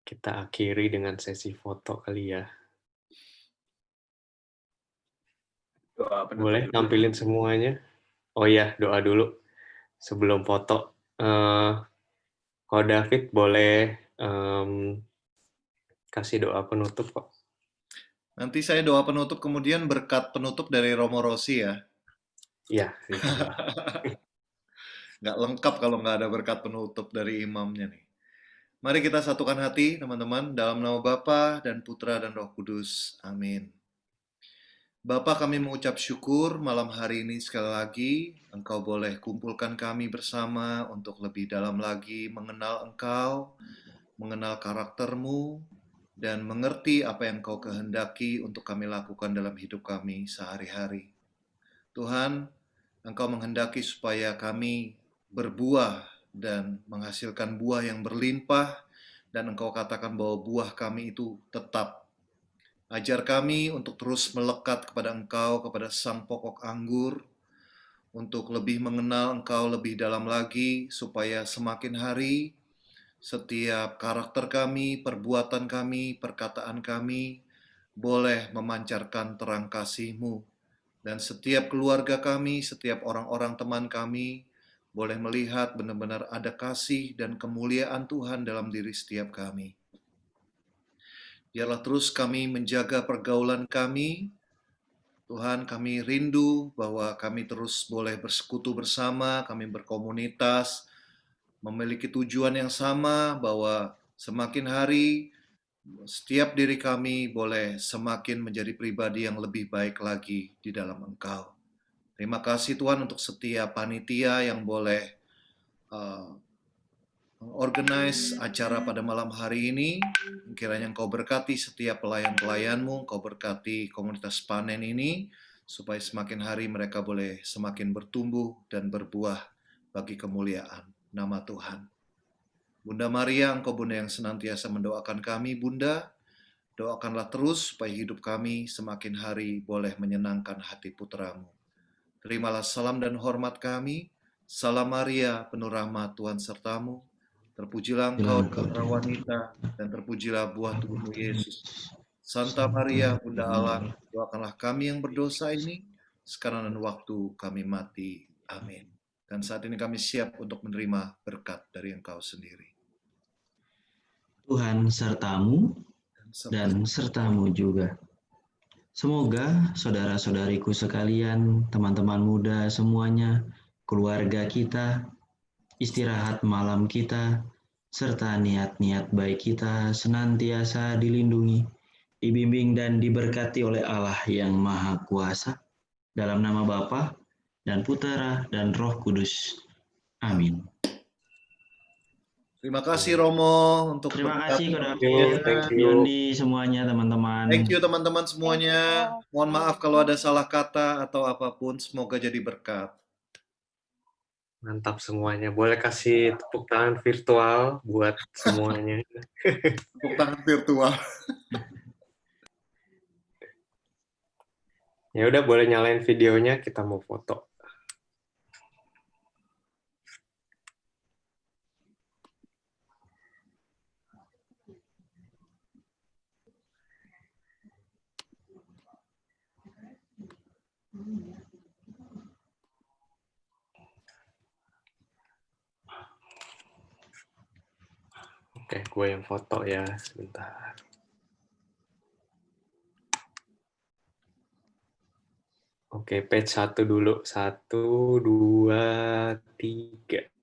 Kita akhiri dengan sesi foto kali ya. Doa penutup Boleh dulu. nampilin semuanya? Oh iya, doa dulu sebelum foto. Kalau David boleh kasih doa penutup kok. Nanti saya doa penutup, kemudian berkat penutup dari Romo Rossi ya. Iya. Nggak lengkap kalau nggak ada berkat penutup dari imamnya nih. Mari kita satukan hati, teman-teman, dalam nama Bapa dan Putra dan Roh Kudus. Amin. Bapa, kami mengucap syukur malam hari ini sekali lagi. Engkau boleh kumpulkan kami bersama untuk lebih dalam lagi mengenal Engkau, mengenal karakter-Mu, dan mengerti apa yang Engkau kehendaki untuk kami lakukan dalam hidup kami sehari-hari. Tuhan, Engkau menghendaki supaya kami berbuah dan menghasilkan buah yang berlimpah, dan Engkau katakan bahwa buah kami itu tetap. Ajar kami untuk terus melekat kepada Engkau, kepada Sang Pokok Anggur, untuk lebih mengenal Engkau lebih dalam lagi, supaya semakin hari setiap karakter kami, perbuatan kami, perkataan kami boleh memancarkan terang kasih-Mu. Dan setiap keluarga kami, setiap orang-orang teman kami boleh melihat benar-benar ada kasih dan kemuliaan Tuhan dalam diri setiap kami. Biarlah terus kami menjaga pergaulan kami. Tuhan, kami rindu bahwa kami terus boleh bersekutu bersama, kami berkomunitas, memiliki tujuan yang sama, bahwa semakin hari setiap diri kami boleh semakin menjadi pribadi yang lebih baik lagi di dalam Engkau. Terima kasih Tuhan untuk setiap panitia yang boleh mengorganize acara pada malam hari ini. Kiranya Engkau berkati setiap pelayan-pelayanmu, Engkau berkati komunitas panen ini, supaya semakin hari mereka boleh semakin bertumbuh dan berbuah bagi kemuliaan nama Tuhan. Bunda Maria, Engkau Bunda yang senantiasa mendoakan kami, Bunda. Doakanlah terus supaya hidup kami semakin hari boleh menyenangkan hati putramu. Terimalah salam dan hormat kami. Salam Maria, penuh rahmat Tuhan sertamu. Terpujilah Engkau di antara wanita, dan terpujilah buah tubuhmu Yesus. Santa Maria, Bunda Allah, doakanlah kami yang berdosa ini, sekarang dan waktu kami mati. Amin. Dan saat ini kami siap untuk menerima berkat dari Engkau sendiri. Tuhan sertamu dan sertamu juga. Semoga saudara-saudariku sekalian, teman-teman muda semuanya, keluarga kita, istirahat malam kita, serta niat-niat baik kita senantiasa dilindungi, dibimbing dan diberkati oleh Allah yang Maha Kuasa, dalam nama Bapa dan Putera dan Roh Kudus. Amin. Terima kasih Romo untuk Terima kasih Kak Thank David, you. Yondi, semuanya teman-teman. Thank you teman-teman semuanya. Mohon maaf kalau ada salah kata atau apapun. Semoga jadi berkat. Mantap semuanya. Boleh kasih tepuk tangan virtual buat semuanya. Tepuk tangan virtual. Ya udah, boleh nyalain videonya, kita mau foto. Oke, gue yang foto ya, sebentar. Oke, page 1 dulu. 1, 2, 3.